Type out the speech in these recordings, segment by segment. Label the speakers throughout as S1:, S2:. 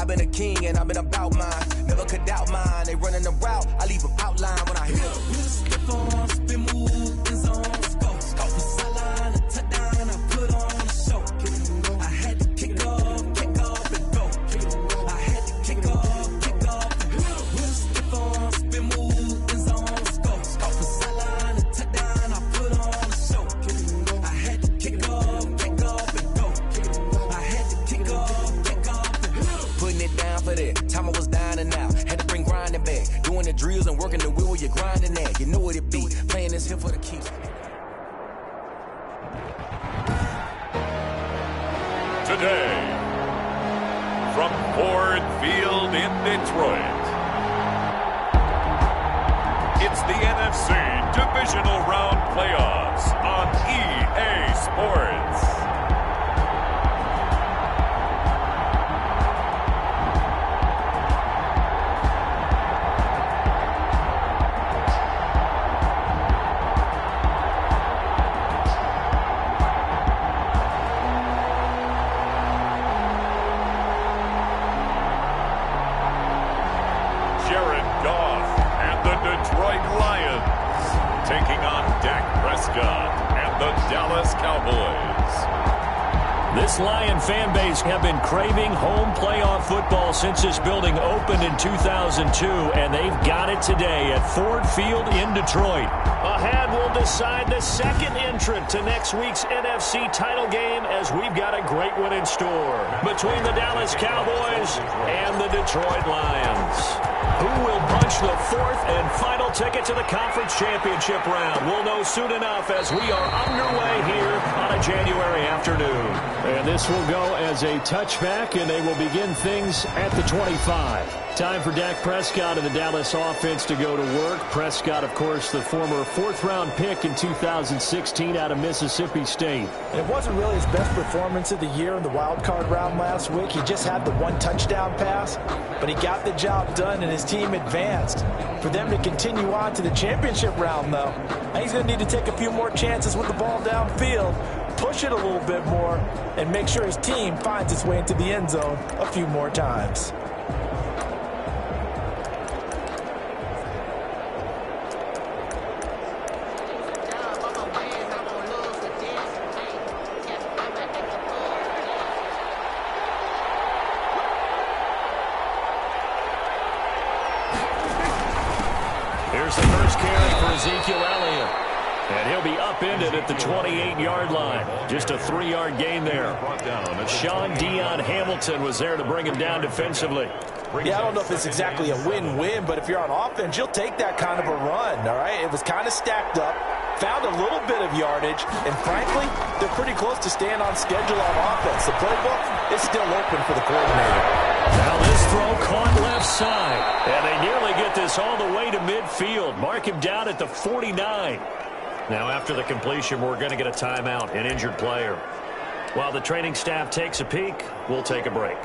S1: I've been a king and I've been about mine. Never could doubt mine. They running the route, I leave an outline when I hit them. Stiff on, spin move, in zone, scope. From sideline to touchdown, I put on a show. I had to kick off and go. I had to kick off and go. Stiff on, spin move, in zone, scope. From sideline to touchdown, I put on a show. I had to kick off and go. I had to kick off and go. Putting it down for that. Time I was down and out. Had to bring grinding back. Doing the drills and working the wheel where you're grinding at. You know what it be. Playing this here for the keeps.
S2: Today, from Ford Field in Detroit, it's the NFC Divisional Round Playoffs on EA Sports.
S3: This Lion fan base have been craving home playoff football since this building opened in 2002, and they've got it today at Ford Field in Detroit. Ahead, we'll decide the second entrant to next week's NFC title game, as we've got a great one in store between the Dallas Cowboys and the Detroit Lions. Who will punch the fourth and final ticket to the conference championship round? We'll know soon enough as we are underway here on a January afternoon. And this will go as a touchback, and they will begin things at the 25. Time for Dak Prescott and the Dallas offense to go to work. Prescott, of course, the former fourth-round pick in 2016 out of Mississippi State.
S4: And it wasn't really his best performance of the year in the wild card round last week. He just had the one touchdown pass, but he got the job done and his team advanced. For them to continue on to the championship round, though, he's going to need to take a few more chances with the ball downfield, push it a little bit more, and make sure his team finds its way into the end zone a few more times.
S3: Here's the first carry for Ezekiel Elliott. And he'll be upended at the 28-yard line. Just a 3-yard gain there. Sean Dion Hamilton was there to bring him down defensively.
S4: Yeah, I don't know if it's exactly a win-win, but if you're on offense, you'll take that kind of a run, all right? It was kind of stacked up, found a little bit of yardage, and frankly, they're pretty close to staying on schedule on offense. The playbook is still open for the coordinator.
S3: Now this throw caught left side, and they nearly get this all the way to midfield. Mark him down at the 49. Now after the completion, we're going to get a timeout, an injured player. While the training staff takes a peek, we'll take a break.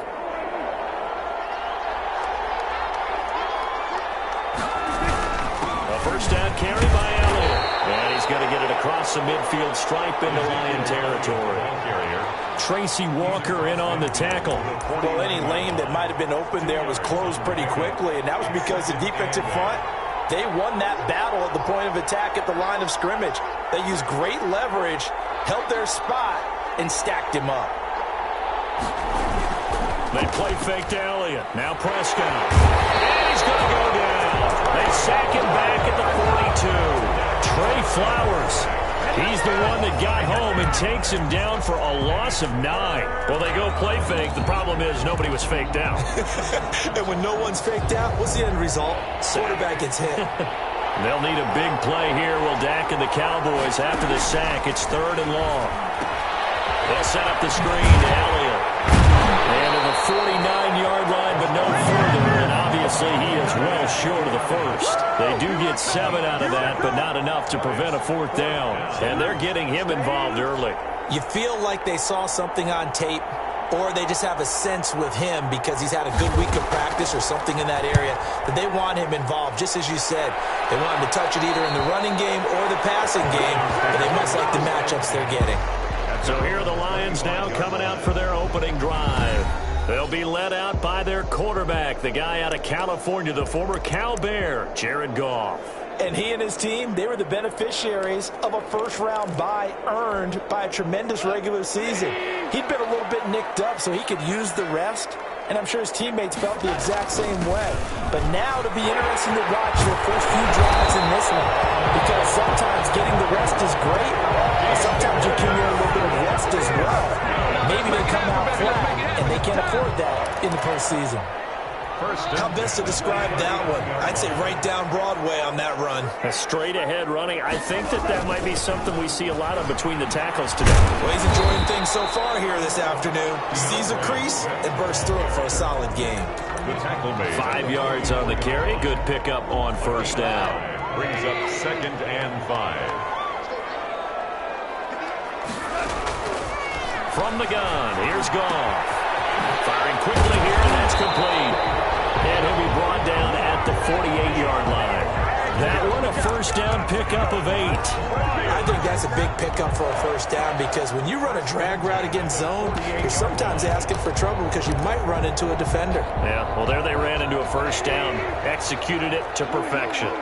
S3: A first down carry by Elliott. And he's going to get it across the midfield stripe into Lion territory. Tracy Walker in on the tackle.
S4: Well, any lane that might have been open there was closed pretty quickly, and that was because the defensive front, they won that battle at the point of attack at the line of scrimmage. They used great leverage, held their spot, and stacked him up.
S3: They play fake to Elliott. Now Prescott. And he's going to go down. They sack him back at the 42. Trey Flowers. He's the one that got home and takes him down for a loss of 9. Well, they go play fake. The problem is nobody was faked out.
S4: And when no one's faked out, what's the end result? Quarterback gets hit.
S3: They'll need a big play here. Will Dak and the Cowboys after the sack. It's 3rd and long. They'll set up the screen to Elliott. And to the 49-yard line, but no further. And obviously he is well short of the first. They do get 7 out of that, but not enough to prevent a 4th down. And they're getting him involved early.
S4: You feel like they saw something on tape, or they just have a sense with him because he's had a good week of practice or something in that area that they want him involved. Just as you said, they want him to touch it either in the running game or the passing game, but they must like the matchups they're getting.
S3: So here are the Lions now coming out for their opening drive. They'll be led out by their quarterback, the guy out of California, the former Cal Bear, Jared Goff.
S4: And he and his team, they were the beneficiaries of a first-round bye earned by a tremendous regular season. He'd been a little bit nicked up, so he could use the rest, and I'm sure his teammates felt the exact same way. But now it'll be interesting to watch their first few drives in this one, because sometimes getting the rest is great, and sometimes you accumulate a little bit of rest as well. Maybe they come out flat, and they can't afford that in the postseason.
S5: How best to describe that one? I'd say right down Broadway on that run.
S3: A straight-ahead running. I think that might be something we see a lot of between the tackles today.
S5: Well, he's enjoying things so far here this afternoon. Sees a crease and bursts through it for a solid game.
S2: The tackle made.
S3: 5 yards on the carry. Good pickup on first down.
S2: Brings up 2nd and 5.
S3: From the gun, here's Goff. Firing quickly here, and that's complete. And he'll be brought down at the 48-yard line. That one, a first down pickup of 8.
S4: I think that's a big pickup for a first down, because when you run a drag route against zone, you're sometimes asking for trouble because you might run into a defender.
S3: Yeah, well, there they ran into a first down. Executed it to perfection.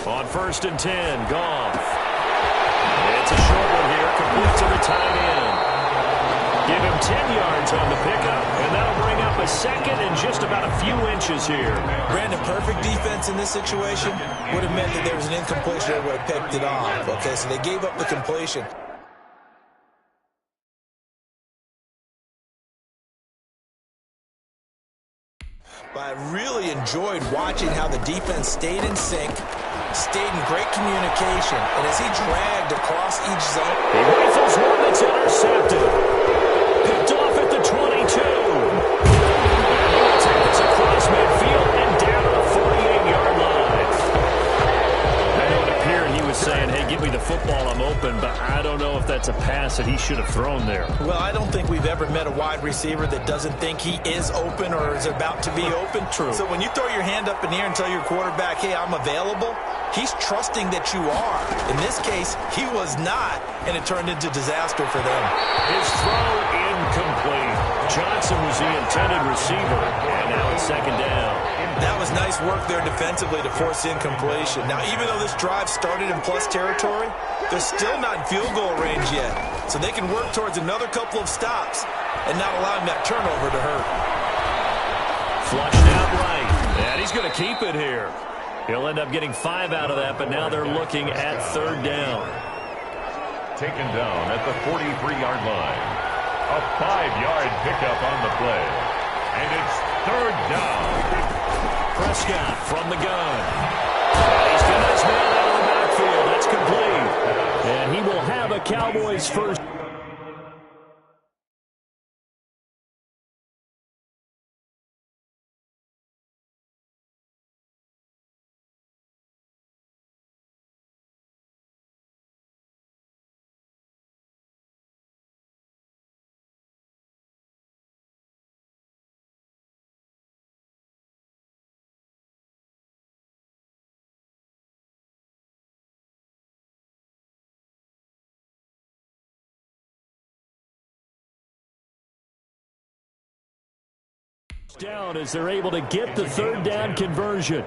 S3: On 1st and 10, Goff. It's a short one here, complete to the tight end. Give him 10 yards on the pickup, and that'll bring up a 2nd and just about a few inches here.
S5: Brandon, perfect defense in this situation would have meant that there was an incompletion that would have picked it off. Okay, so they gave up the completion. But I really enjoyed watching how the defense stayed in sync, stayed in great communication, and as he dragged across each zone.
S3: He rifles one that's intercepted. Picked off at the 22. And he takes across midfield and down to the 48-yard line. And it would appear he was saying, hey, give me the football, I'm open, but I don't know if that's a pass that he should have thrown there.
S4: Well, I don't think we've ever met a wide receiver that doesn't think he is open or is about to be open.
S3: True.
S4: So when you throw your hand up in the air and tell your quarterback, hey, I'm available, he's trusting that you are. In this case, he was not, and it turned into disaster for them.
S3: His throw incomplete. Johnson was the intended receiver. And now it's second down.
S5: That was nice work there defensively to force incompletion. Now, even though this drive started in plus territory, they're still not in field goal range yet. So they can work towards another couple of stops and not allowing that turnover to hurt.
S3: Flushed out right. And he's going to keep it here. He'll end up getting 5 out of that, but now they're looking at third down.
S2: Taken down at the 43-yard line. A 5-yard pickup on the play. And it's third down.
S3: Prescott from the gun. He's got his man out of the backfield. That's complete. And he will have a Cowboys first. Down as they're able to get the third down conversion.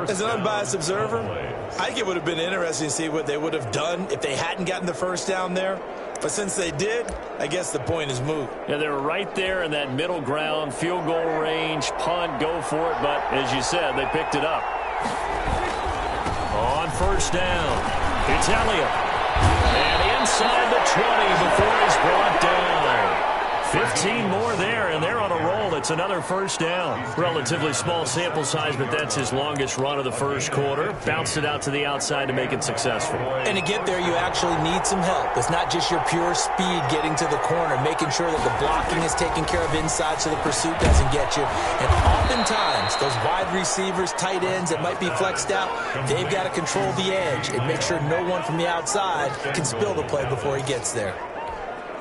S5: As an unbiased observer, I think it would have been interesting to see what they would have done if they hadn't gotten the first down there. But since they did, I guess the point is moot.
S3: Yeah, they were right there in that middle ground, field goal range, punt, go for it. But as you said, they picked it up. On first down, it's Elliott. And inside the 20 before he's brought down. 15 more there, and they're on a roll. It's another first down. Relatively small sample size, but that's his longest run of the first quarter. Bounced it out to the outside to make it successful.
S5: And to get there, you actually need some help. It's not just your pure speed getting to the corner, making sure that the blocking is taken care of inside so the pursuit doesn't get you. And oftentimes, those wide receivers, tight ends that might be flexed out, they've got to control the edge and make sure no one from the outside can spill the play before he gets there.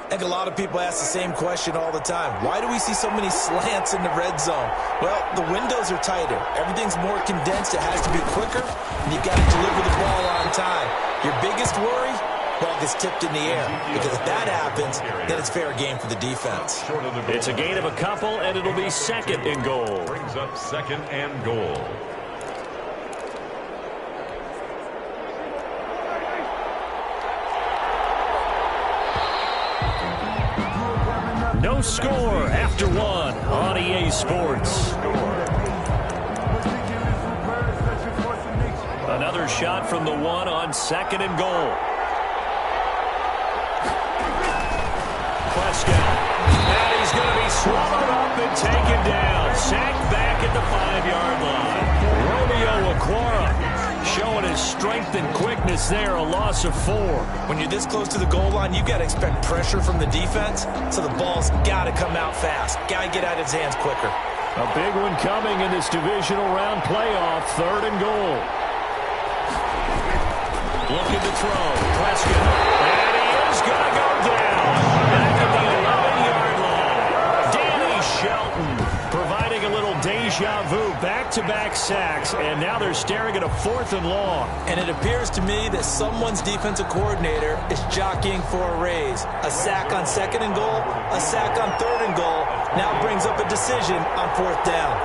S5: I think a lot of people ask the same question all the time. Why do we see so many slants in the red zone? Well, the windows are tighter. Everything's more condensed. It has to be quicker, and you've got to deliver the ball on time. Your biggest worry? Ball gets tipped in the air. Because if that happens, then it's fair game for the defense.
S3: It's a gain of a couple, and it'll be second and goal.
S2: Brings up second and goal.
S3: No score after one on EA Sports. Another shot from the one on second and goal. Prescott. And he's going to be swallowed up and taken down. Sacked back at the 5-yard line. Romeo Okwara showing his strength and quickness there, a loss of 4.
S5: When you're this close to the goal line, you've got to expect pressure from the defense, so the ball's got to come out fast. Got to get out of his hands quicker.
S3: A big one coming in this divisional round playoff, third and goal. Looking to throw, Prescott, and he is going to go down. Back at the 11-yard line. Danny Shelton providing a little deja vu, back-to-back sacks, and now they're staring at a 4th and long.
S5: And it appears to me that someone's defensive coordinator is jockeying for a raise. A sack on second and goal, a sack on third and goal, now brings up a decision on 4th down.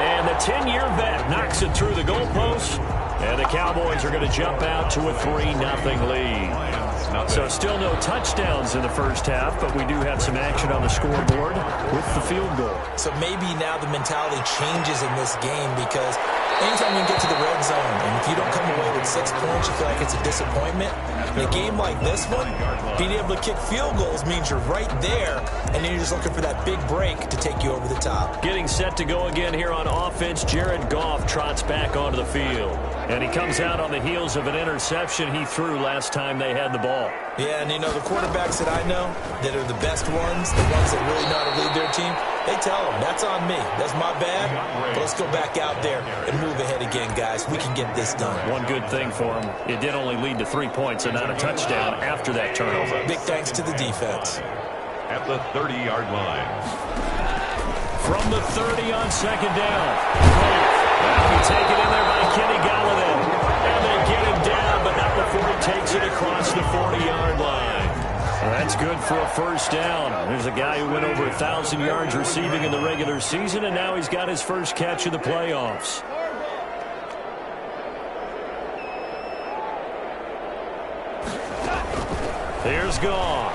S3: And the 10-year vet knocks it through the goalpost, and the Cowboys are going to jump out to a 3-0 lead. So still no touchdowns in the first half, but we do have some action on the scoreboard with the field goal. So
S5: maybe now the mentality changes in this game, because anytime you get to the red zone, and if you don't come away with 6 points, you feel like it's a disappointment. In a game like this one, being able to kick field goals means you're right there, and then you're just looking for that big break to take you over the top.
S3: Getting set to go again here on offense, Jared Goff trots back onto the field. And he comes out on the heels of an interception he threw last time they had the ball.
S5: Yeah, and you know, the quarterbacks that I know that are the best ones, the ones that really know how to lead their team, they tell them, that's on me. That's my bad. But let's go back out there and move ahead again, guys. We can get this done.
S3: One good thing for him, it did only lead to 3 points and not a touchdown after that turnover.
S5: Big thanks to the defense.
S2: At the 30-yard line.
S3: From the 30 on second down. That'll be taken in there by Kenny Galladay. And they get him down, but not before he takes it across the 40-yard line. That's good for a first down. There's a guy who went over 1,000 yards receiving in the regular season, and now he's got his first catch of the playoffs. Here's Goff.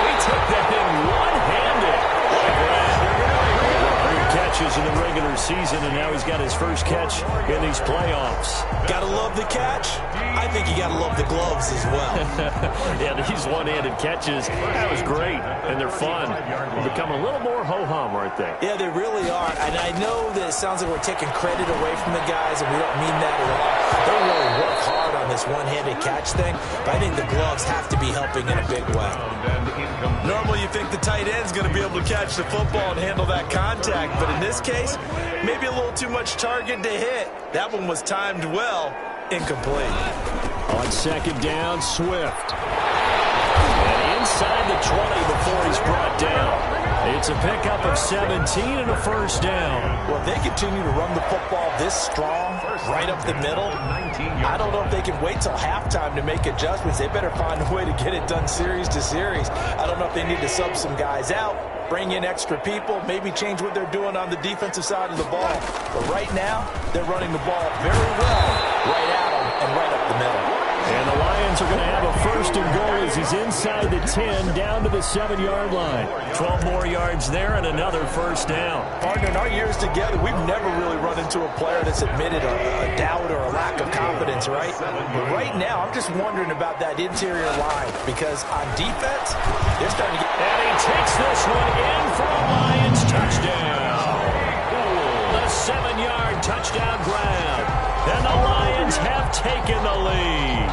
S3: He took that thing one-handed. Catches in the regular season, and now he's got his first catch in these playoffs.
S5: Gotta love the catch. I think you gotta love the gloves as well.
S3: Yeah, these one-handed catches, that was great, and they're fun. They become a little more ho-hum, aren't they?
S5: Yeah, they really are, and I know that it sounds like we're taking credit away from the guys, and we don't mean that at all. They really work hard on this one-handed catch thing, but I think the gloves have to be helping in a big way.
S6: Normally you think the tight end's going to be able to catch the football and handle that contact, but in this case, maybe a little too much target to hit. That one was timed well, incomplete.
S3: On second down, Swift. And inside the 20 before he's brought down. It's a pickup of 17 and a first down.
S4: Well, if they continue to run the football this strong, right up the middle, I don't know if they can wait till halftime to make adjustments. They better find a way to get it done series to series. I don't know if they need to sub some guys out, bring in extra people, maybe change what they're doing on the defensive side of the ball. But right now, they're running the ball very well right at them and right up the middle.
S3: And the Lions are going to have a first and goal as he's inside the 10, down to the 7-yard line. 12 more yards there and another first down.
S4: Partner, in our years together, we've never really run into a player that's admitted a doubt or a lack of confidence, right? But right now, I'm just wondering about that interior line because on defense, they're starting to get...
S3: And he takes this one in for a Lions touchdown. A 7-yard touchdown grab. And the Lions have taken the lead.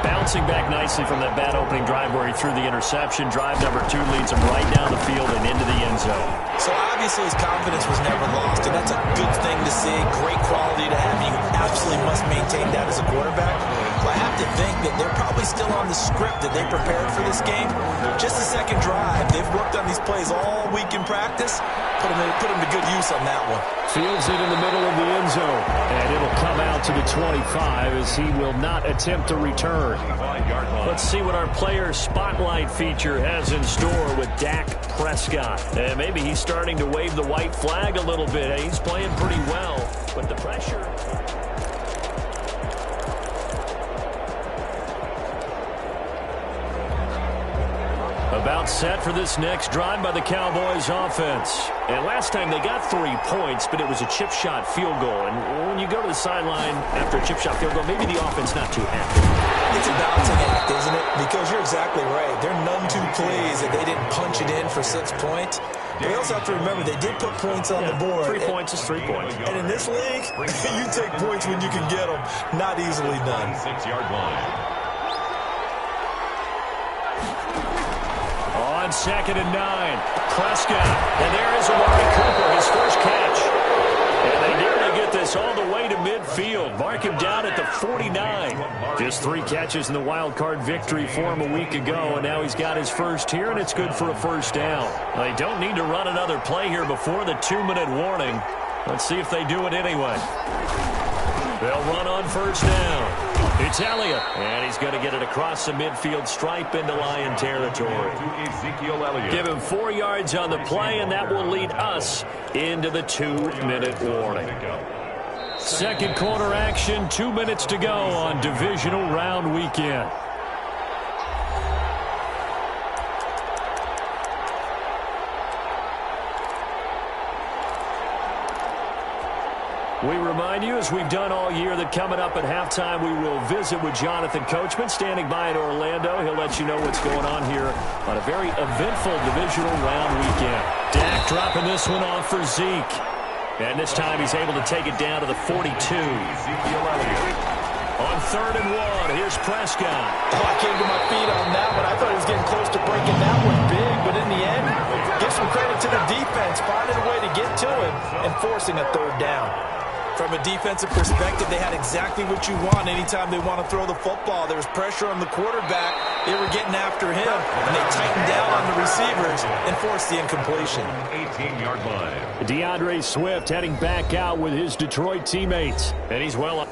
S3: Bouncing back nicely from that bad opening drive where he threw the interception. Drive number 2 leads him right down the field and into the end zone.
S5: So obviously his confidence was never lost, and that's a good thing to see. Great quality to have. You absolutely must maintain that as a quarterback. But I have to think that they're probably still on the script that they prepared for this game. Just the second drive. They've worked on these plays all week in practice. Put them to good use on that one.
S3: Fields it in the middle of the end zone. And it'll come out to the 25 as he will not attempt to return. Let's see what our player spotlight feature has in store with Dak Prescott. And maybe he's starting to wave the white flag a little bit. He's playing pretty well, but the pressure... About set for this next drive by the Cowboys offense. And last time they got 3 points, but it was a chip shot field goal. And when you go to the sideline after a chip shot field goal, maybe the offense not too happy.
S5: It's a balancing act, isn't it? Because you're exactly right. They're none too pleased that they didn't punch it in for 6 points. But we also have to remember they did put points on the board.
S3: 3 points is 3 points.
S5: And in this league, you take points when you can get them. Not easily done.
S2: 6-yard line.
S3: On second and 9, Prescott. And there is Amari Cooper, his first catch. And they nearly get this all the way to midfield. Mark him down at the 49. Just 3 catches in the wild card victory for him a week ago, and now he's got his first here, and it's good for a first down. They don't need to run another play here before the 2-minute warning. Let's see if they do it anyway. They'll run on first down. It's Elliott, and he's going to get it across the midfield stripe into Lion territory. Give him 4 yards on the play, and that will lead us into the 2-minute warning. Second quarter action, 2 minutes to go on divisional round weekend. We remind you, as we've done all year, that coming up at halftime, we will visit with Jonathan Coachman, standing by in Orlando. He'll let you know what's going on here on a very eventful divisional round weekend. Dak dropping this one off for Zeke. And this time he's able to take it down to the 42. On third and 1, here's Prescott.
S4: Oh, I came to my feet on that one. I thought he was getting close to breaking that one big, but in the end, give some credit to the defense, finding a way to get to him and forcing a third down. From a defensive perspective, they had exactly what you want anytime they want to throw the football. There was pressure on the quarterback. They were getting after him, and they tightened down on the receivers and forced the incompletion.
S2: 18-yard line.
S3: DeAndre Swift heading back out with his Detroit teammates, and he's well up.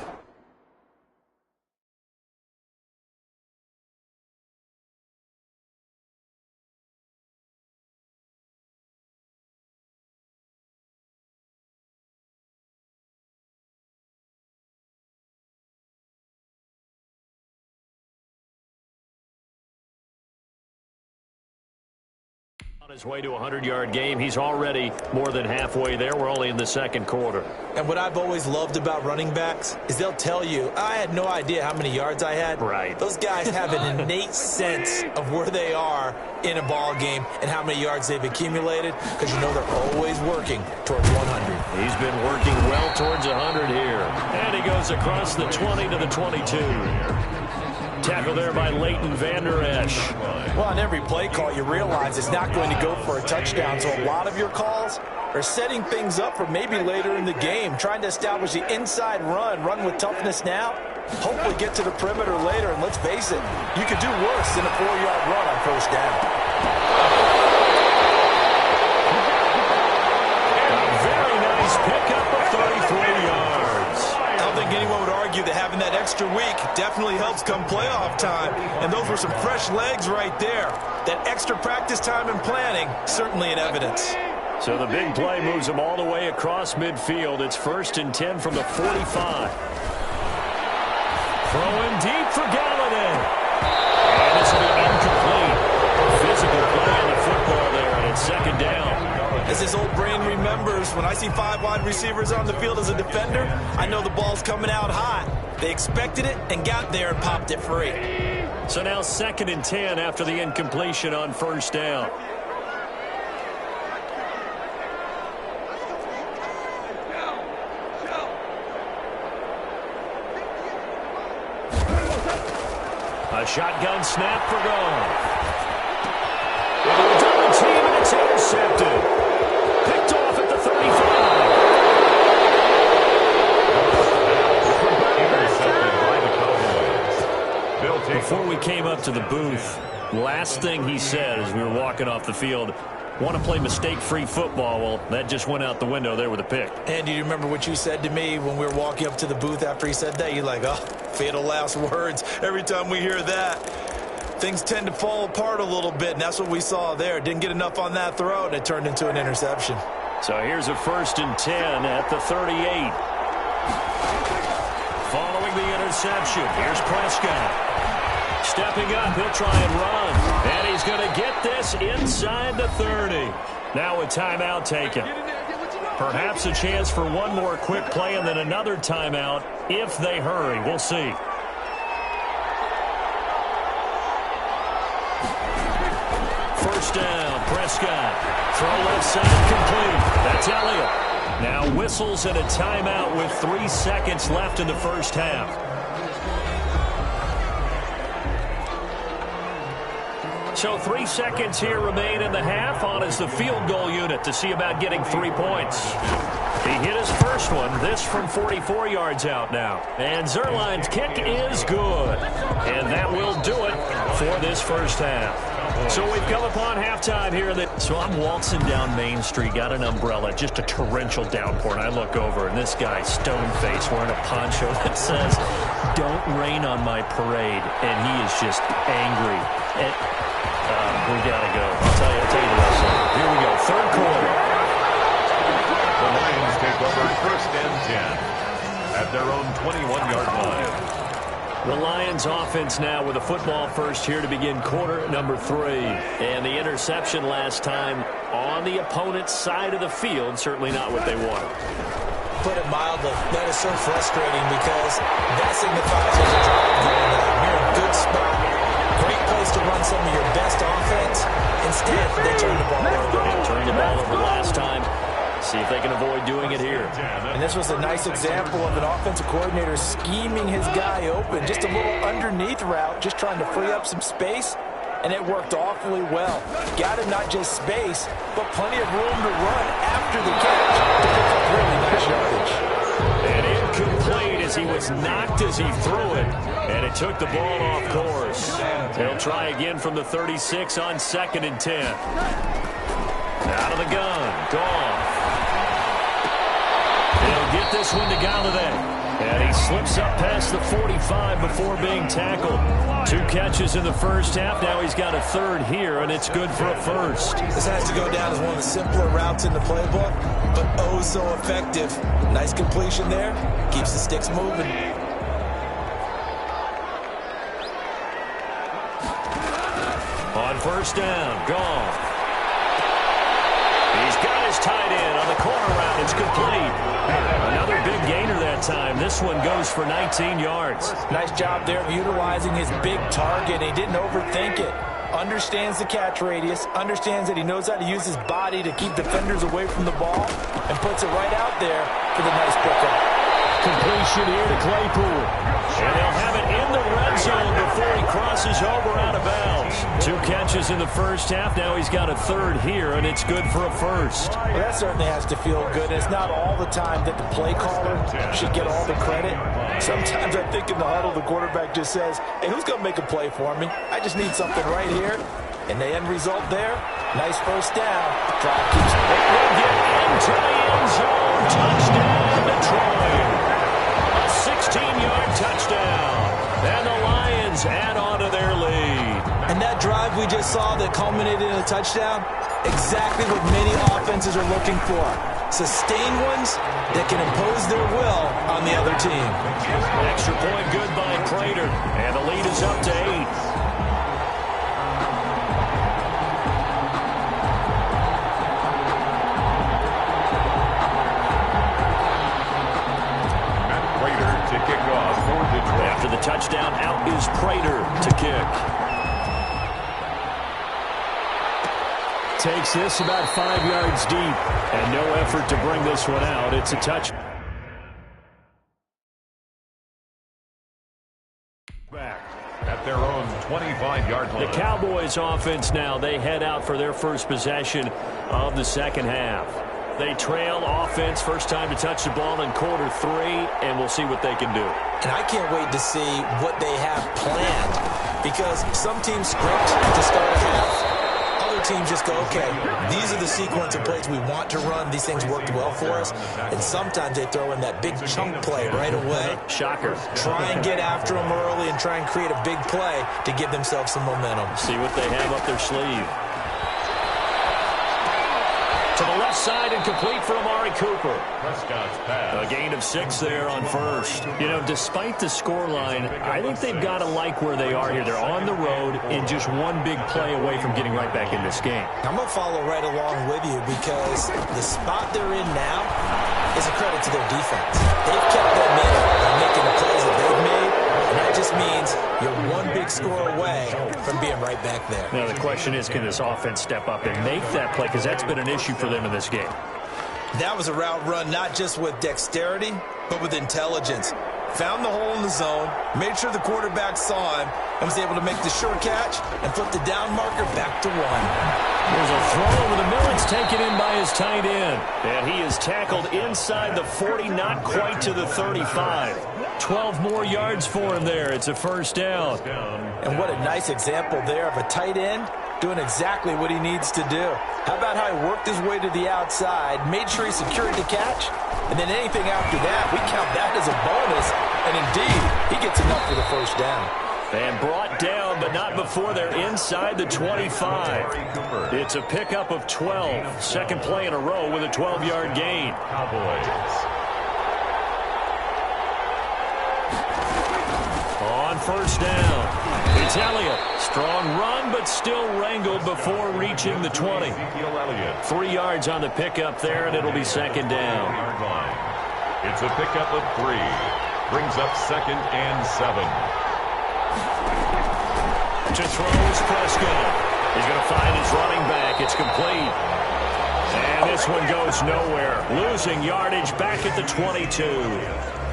S3: On his way to a 100-yard game. He's already more than halfway there. We're only in the second quarter.
S5: And what I've always loved about running backs is they'll tell you, I had no idea how many yards I had.
S3: Right.
S5: Those guys have an innate sense of where they are in a ball game and how many yards they've accumulated, because you know they're always working towards 100.
S3: He's been working well towards 100 here. And he goes across the 20 to the 22. Tackle there by Leighton Vander Esch.
S4: Well, on every play call, you realize it's not going to go for a touchdown, so a lot of your calls are setting things up for maybe later in the game, trying to establish the inside run with toughness now, hopefully get to the perimeter later, and let's face it, you could do worse than a 4-yard run on first down.
S3: A very nice pickup of 33 yards.
S5: I don't think anyone would argue that having that extra week definitely helps come playoff time. And those were some fresh legs right there. That extra practice time and planning, certainly in evidence.
S3: So the big play moves them all the way across midfield. It's 1st and 10 from the 45. Throwing deep for Galladay. And this will be incomplete. Physical play on the football there, and it's 2nd down.
S5: As this old brain remembers, when I see 5 wide receivers on the field as a defender, I know the ball's coming out hot. They expected it and got there and popped it free.
S3: So now 2nd and 10 after the incompletion on 1st down. A shotgun snap for Goff. Double team, and it's intercepted. Picked off at the 35. Before we came up to the booth, last thing he said as we were walking off the field, want to play mistake-free football. Well, that just went out the window there with a pick.
S5: And do you remember what you said to me when we were walking up to the booth after he said that? You're like, oh, fatal last words. Every time we hear that, things tend to fall apart a little bit, and that's what we saw there. Didn't get enough on that throw, and it turned into an interception.
S3: So here's a 1st and 10 at the 38. Following the interception, here's Prescott. Stepping up, he'll try and run. And he's going to get this inside the 30. Now a timeout taken. Perhaps a chance for one more quick play and then another timeout if they hurry. We'll see. First down, Prescott. Throw left side complete. That's Elliott. Now whistles and a timeout with 3 seconds left in the first half. So 3 seconds here remain in the half. On is the field goal unit to see about getting 3 points. He hit his first one. This from 44 yards out now. And Zuerlein's kick is good. And that will do it for this first half. So we've come upon halftime here. So I'm waltzing down Main Street, got an umbrella, just a torrential downpour, and I look over, and this guy, stone-faced, wearing a poncho that says, "Don't rain on my parade," and he is just angry. And, we got to go. I'll tell you the rest of it. Here we go, 3rd quarter.
S2: The Lions take over 1st and 10 at their own 21-yard line.
S3: The Lions offense now with a football first here to begin quarter number 3. And the interception last time on the opponent's side of the field, certainly not what they wanted.
S5: Put it mildly, that is so frustrating because that signifies there's a drive going on. You're in a good spot. Great place to run some of your best offense. Instead, they turned the ball over.
S3: They turned the ball over last time. See if they can avoid doing it here.
S4: And this was a nice example of an offensive coordinator scheming his guy open. Just a little underneath route, just trying to free up some space, and it worked awfully well. Got him not just space, but plenty of room to run after the catch to pick up really nice yardage.
S3: And incomplete as he was knocked as he threw it, and it took the ball off course. He'll try again from the 36 on 2nd and 10. Out of the gun, Goff. He'll get this one to Galladay. And he slips up past the 45 before being tackled. 2 catches in the first half. Now he's got a 3rd here, and it's good for a 1st.
S5: This has to go down as one of the simpler routes in the playbook, but oh so effective. Nice completion there. Keeps the sticks moving.
S3: On 1st down, Goff. got his tight end on the corner route. It's complete. Another big gainer that time. This one goes for 19 yards.
S4: Nice job there of utilizing his big target. He didn't overthink it. Understands the catch radius, understands that he knows how to use his body to keep defenders away from the ball, and puts it right out there for the nice pickup.
S3: Completion here to Claypool. And they'll have it in the red zone before he crosses over out of bounds. 2 catches in the first half. Now he's got a third here, and it's good for a first.
S4: Well, that certainly has to feel good. It's not all the time that the play caller should get all the credit. Sometimes I think in the huddle, the quarterback just says, hey, who's going to make a play for me? I just need something right here. And the end result there, nice first down. Drive keeps
S3: It will get into the end zone. Touchdown, Detroit. A 16-yard touchdown. And the Lions add on to their lead.
S5: And that drive we just saw that culminated in a touchdown, exactly what many offenses are looking for. Sustained ones that can impose their will on the other team.
S3: Extra point good by Prater. And the lead is up to 8. After the touchdown, out is Prater to kick. Takes this about 5 yards deep, and no effort to bring this one out. It's a touch.
S2: Back at their own 25-yard line.
S3: The Cowboys offense now, they head out for their first possession of the second half. They trail offense, first time to touch the ball in quarter 3, and we'll see what they can do.
S5: And I can't wait to see what they have planned, because some teams script to start a half. Other teams just go, okay, these are the sequence of plays we want to run. These things worked well for us. And sometimes they throw in that big chunk play right away.
S3: Shocker.
S5: Try and get after them early and try and create a big play to give themselves some momentum.
S3: See what they have up their sleeve. To the left side and complete for Amari Cooper.
S2: Prescott's pass.
S3: A gain of 6 there on first. You know, despite the scoreline, I think they've got to like where they are here. They're on the road and just one big play away from getting right back in this game.
S5: I'm going to follow right along with you, because the spot they're in now is a credit to their defense. They've kept them in by making the plays that they've made, and that just means you're one big score away from being right back there.
S3: Now, the question is, can this offense step up and make that play? Because that's been an issue for them in this game.
S5: That was a route run not just with dexterity, but with intelligence. Found the hole in the zone, made sure the quarterback saw him, and was able to make the sure catch and flip the down marker back to 1.
S3: There's a throw over the middle. It's taken in by his tight end. And he is tackled inside the 40, not quite to the 35. 12 more yards for him there. It's a first down.
S4: And what a nice example there of a tight end doing exactly what he needs to do. How about how he worked his way to the outside, made sure he secured the catch, and then anything after that, we count that as a bonus. And indeed, he gets enough for the first down.
S3: And brought down, but not before they're inside the 25. It's a pickup of 12. Second play in a row with a 12-yard gain.
S2: Cowboys.
S3: On first down, it's Elliott. Strong run, but still wrangled before reaching the 20. 3 yards on the pickup there, and it'll be second down.
S2: It's a pickup of 3. Brings up 2nd and 7.
S3: To throw is Prescott. He's going to find his running back. It's complete. And this one goes nowhere. Losing yardage back at the 22.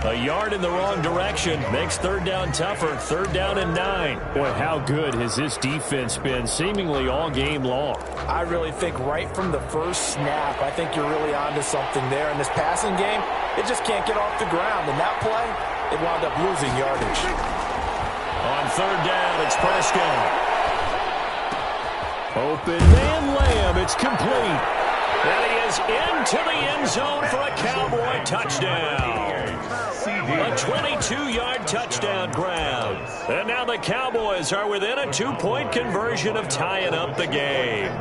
S3: A yard in the wrong direction makes third down tougher. 3rd down and 9. Boy, how good has this defense been seemingly all game long?
S4: I really think right from the first snap, I think you're really onto something there. In this passing game, it just can't get off the ground. And that play, it wound up losing yardage.
S3: On 3rd down, it's Prescott. Open man Lamb. It's complete. And he is into the end zone for a Cowboy touchdown. A 22-yard touchdown grab. And now the Cowboys are within a 2-point conversion of tying up the game.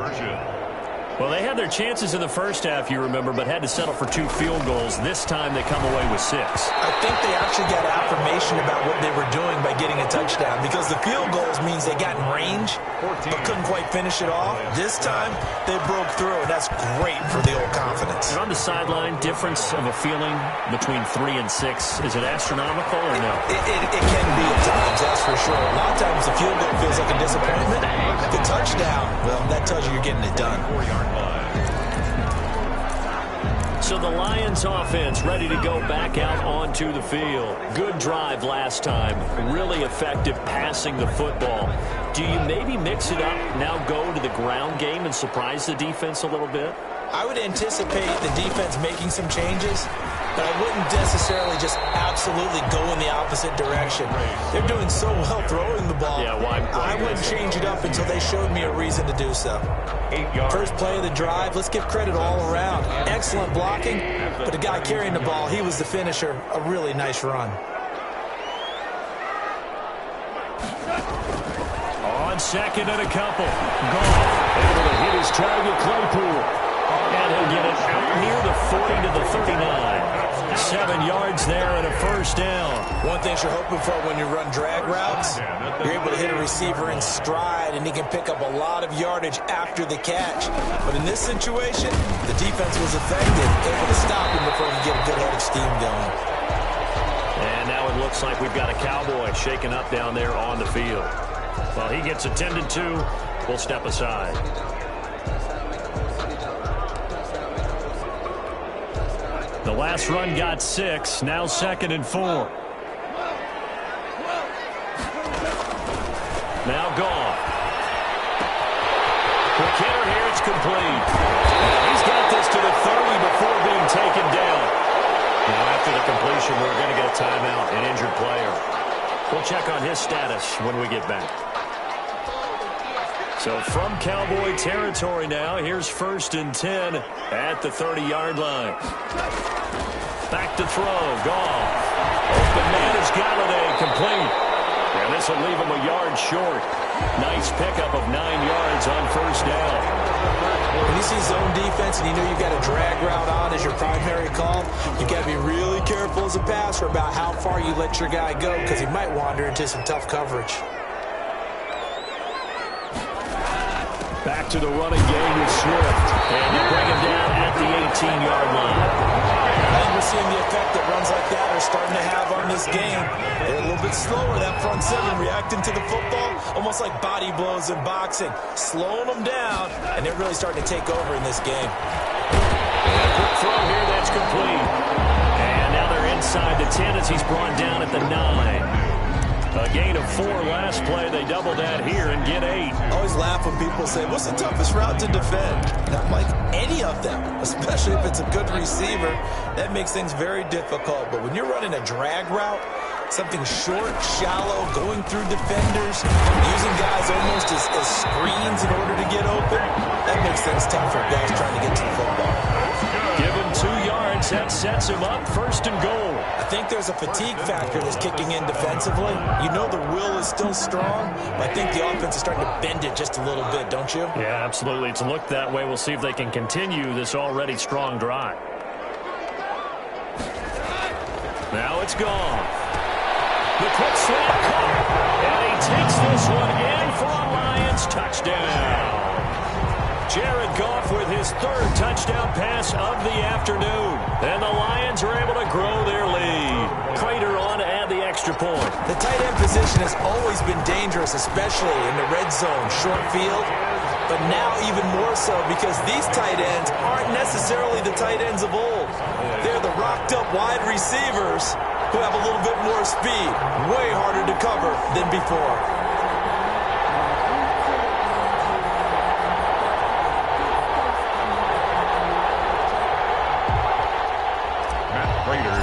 S3: Well, they had their chances in the first half, you remember, but had to settle for 2 field goals. This time they come away with 6.
S5: I think they actually got affirmation about what they were doing by getting a touchdown, because the field goals means they got in range but couldn't quite finish it off. This time they broke through, and that's great for the old confidence.
S3: And on the sideline, difference of a feeling between 3 and 6, is it astronomical or no?
S5: It can be at times, that's for sure. A lot of times the field goal feels like a disappointment. The touchdown, well, that tells you you're getting it done.
S3: So the Lions offense ready to go back out onto the field. Good drive last time. Really effective passing the football. Do you maybe mix it up, now go to the ground game and surprise the defense a little bit?
S5: I would anticipate the defense making some changes, but I wouldn't necessarily just absolutely go in the opposite direction. They're doing so well throwing the ball.
S3: Yeah, why
S5: I wouldn't change it up until they showed me a reason to do so.
S2: 8 yards.
S5: First play of the drive, let's give credit all around. Excellent blocking, but the guy carrying the ball, he was the finisher. A really nice run.
S3: On second and a couple. Goff able to hit his target, Claypool. And he'll get it out near the 40 to the 39. 7 yards there and a first down.
S5: One thing you're hoping for when you run drag routes, you're able to hit a receiver in stride, and he can pick up a lot of yardage after the catch. But in this situation, the defense was effective, able to stop him before he could get a good head of steam going.
S3: And now it looks like we've got a Cowboy shaken up down there on the field. Well, he gets attended to. We'll step aside. The last run got 6. Now 2nd and 4. Now Goff. Quick hitter here. It's complete. He's got this to the 30 before being taken down. Now after the completion, we're going to get a timeout, an injured player. We'll check on his status when we get back. So from Cowboy territory now, here's 1st and 10 at the 30-yard line. Back to throw, Goff. Open man is Galladay, complete. And this will leave him a yard short. Nice pickup of 9 yards on 1st down.
S5: When you see zone defense and you know you've got a drag route on as your primary call, you've got to be really careful as a passer about how far you let your guy go, because he might wander into some tough coverage.
S3: Back to the running game with Swift. And they bring him down at the 18-yard line.
S5: I think we're seeing the effect that runs like that are starting to have on this game. They're a little bit slower, that front seven, reacting to the football, almost like body blows in boxing, slowing them down, and they're really starting to take over in this game.
S3: And a quick throw here, that's complete. And now they're inside the 10 as he's brought down at the 9. A gain of 4 last play. They double that here and get 8.
S5: I always laugh when people say, what's the toughest route to defend? And I'm like, any of them, especially if it's a good receiver. That makes things very difficult. But when you're running a drag route, something short, shallow, going through defenders, using guys almost as screens in order to get open, that makes things tough for guys trying to get to the football.
S3: Give him 2 yards. That sets him up 1st and goal.
S5: I think there's a fatigue factor that's kicking in defensively. You know the will is still strong, but I think the offense is starting to bend it just a little bit, don't you?
S3: Yeah, absolutely. It's looked that way. We'll see if they can continue this already strong drive. Now it's gone. The quick slant caught, and he takes this one in for a Lions touchdown. Jared Goff with his 3rd touchdown pass of the afternoon. And the Lions are able to grow their lead. Prater on to add the extra point.
S5: The tight end position has always been dangerous, especially in the red zone, short field. But now even more so because these tight ends aren't necessarily the tight ends of old. They're the rocked-up wide receivers who have a little bit more speed. Way harder to cover than before.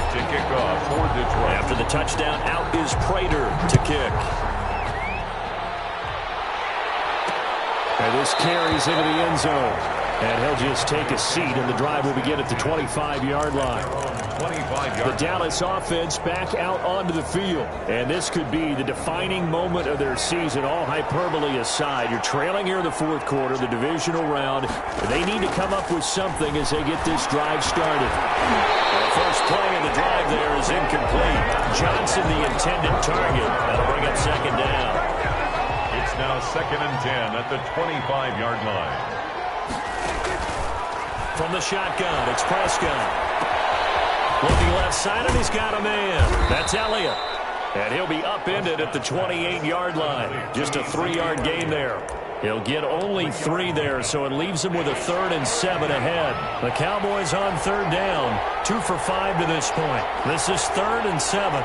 S2: To kick off for Detroit.
S3: After the touchdown, out is Prater to kick. And this carries into the end zone. And he'll just take a seat, and the drive will begin at the 25-yard line. The Dallas offense back out onto the field. And this could be the defining moment of their season, all hyperbole aside. You're trailing here in the fourth quarter, the divisional round. They need to come up with something as they get this drive started. The first play of the drive there is incomplete. Johnson, the intended target. That'll bring up second down.
S2: It's now 2nd and 10 at the 25-yard line.
S3: From the shotgun, it's Prescott. Looking left side, and he's got a man. That's Elliott. And he'll be upended at the 28-yard line. Just a 3-yard gain there. He'll get only 3 there, so it leaves him with a 3rd and 7 ahead. The Cowboys on 3rd down, 2 for 5 to this point. This is 3rd and 7.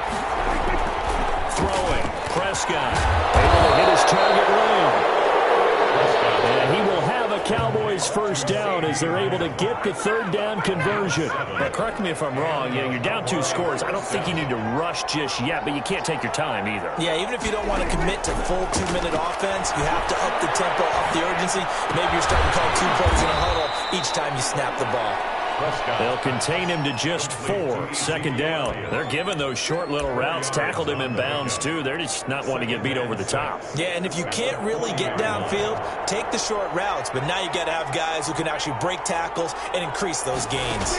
S3: Throwing, Prescott able to hit his target well. And he will have a Cowboys first down as they're able to get the 3rd down conversion. Now, correct me if I'm wrong. You're down 2 scores. I don't think you need to rush just yet, but you can't take your time either.
S5: Yeah, even if you don't want to commit to full 2-minute offense, you have to up the tempo, up the urgency. Maybe you're starting to call 2 plays in a huddle each time you snap the ball.
S3: They'll contain him to just 4. 2nd down. They're giving those short little routes. Tackled him in bounds, too. They're just not wanting to get beat over the top.
S5: Yeah, and if you can't really get downfield, take the short routes. But now you got to have guys who can actually break tackles and increase those gains.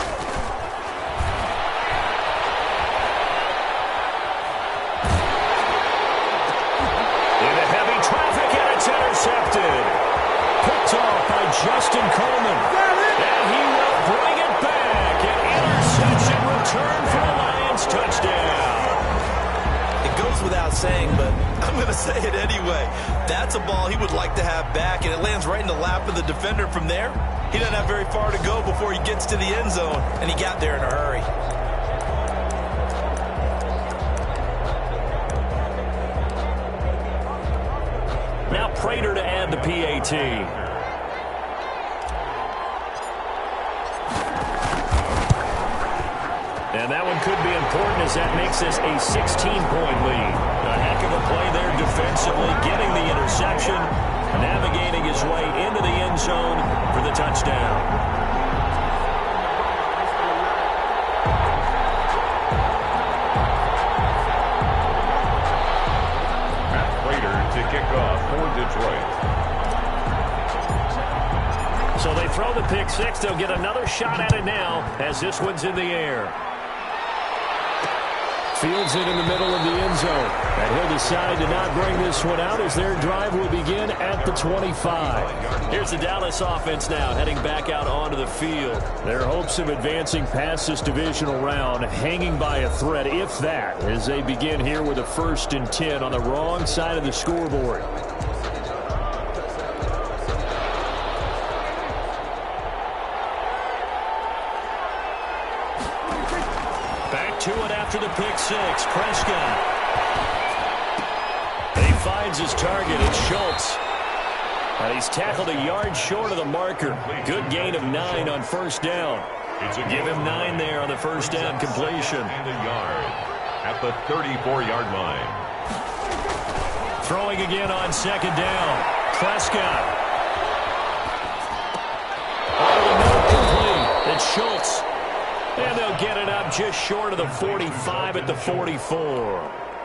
S3: Into heavy traffic, and it's intercepted. Picked off by Justin Coleman. And he will bring it back. An interception return for a Lions touchdown.
S5: It goes without saying, but I'm going to say it anyway. That's a ball he would like to have back, and it lands right in the lap of the defender from there. He doesn't have very far to go before he gets to the end zone, and he got there in a hurry.
S3: Now Prater to add the PAT. And that one could be important as that makes this a 16-point lead. A heck of a play there defensively, getting the interception, navigating his way into the end zone for the touchdown.
S2: Matt Prater to kick off for Detroit.
S3: So they throw the pick six. They'll get another shot at it now as this one's in the air. Fields it in the middle of the end zone. And he'll decide to not bring this one out as their drive will begin at the 25. Here's the Dallas offense now heading back out onto the field. Their hopes of advancing past this divisional round hanging by a thread, if that, as they begin here with a 1st and 10 on the wrong side of the scoreboard. To it after the pick six. Prescott. He finds his target. It's Schultz. And he's tackled a yard short of the marker. Good gain of 9 on 1st down. Give him 9 there on the 1st down completion.
S2: And a yard at the 34-yard line.
S3: Throwing again on 2nd down. Prescott. Complete. It's Schultz. And they'll get it up just short of the 45 at the 44.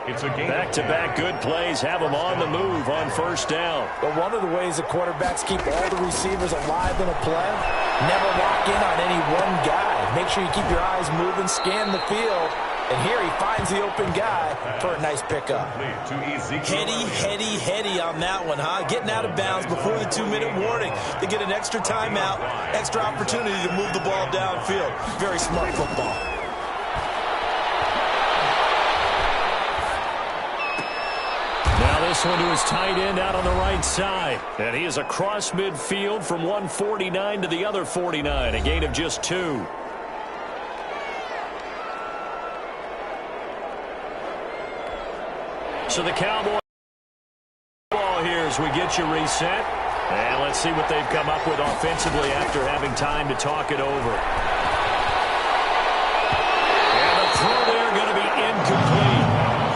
S2: It's a game.
S3: Back-to-back good plays have them on the move on 1st down.
S4: But one of the ways the quarterbacks keep all the receivers alive in a play, never lock in on any one guy. Make sure you keep your eyes moving, scan the field. And here he finds the open guy for a nice pickup.
S5: Heady on that one, huh? Getting out of bounds before the 2-minute warning. They get an extra timeout, extra opportunity to move the ball downfield. Very smart football.
S3: Now this one to his tight end out on the right side. And he is across midfield from 149 to the other 49. A gain of just 2. So the Cowboys ball here as we get you reset. And let's see what they've come up with offensively after having time to talk it over. And the throw there going to be incomplete.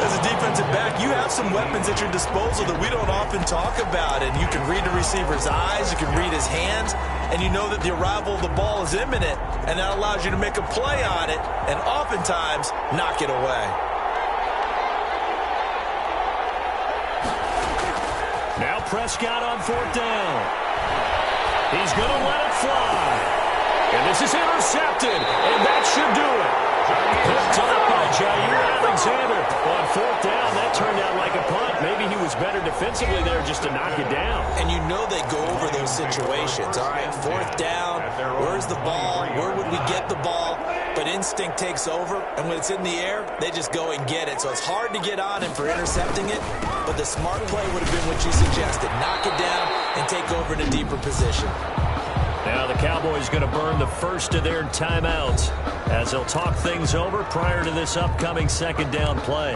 S5: As a defensive back, you have
S6: some weapons at your disposal that we don't often talk about, and you can read the receiver's eyes, you can read his hands, and you know that the arrival of the ball is imminent, and that allows you to make a play on it and oftentimes knock it away.
S3: Now Prescott on 4th down. He's going to let it fly. And this is intercepted, and that should do it. Picked up by Jair Alexander. On 4th down, that turned out like a punt. Maybe he was better defensively there just to knock it down.
S5: And you know they go over those situations. All right, 4th down, where's the ball? Where would we get the ball? But instinct takes over, and when it's in the air, they just go and get it. So it's hard to get on him for intercepting it, but the smart play would have been what you suggested. Knock it down and take over in a deeper position.
S3: Now the Cowboys going to burn the first of their timeouts as they'll talk things over prior to this upcoming 2nd down play.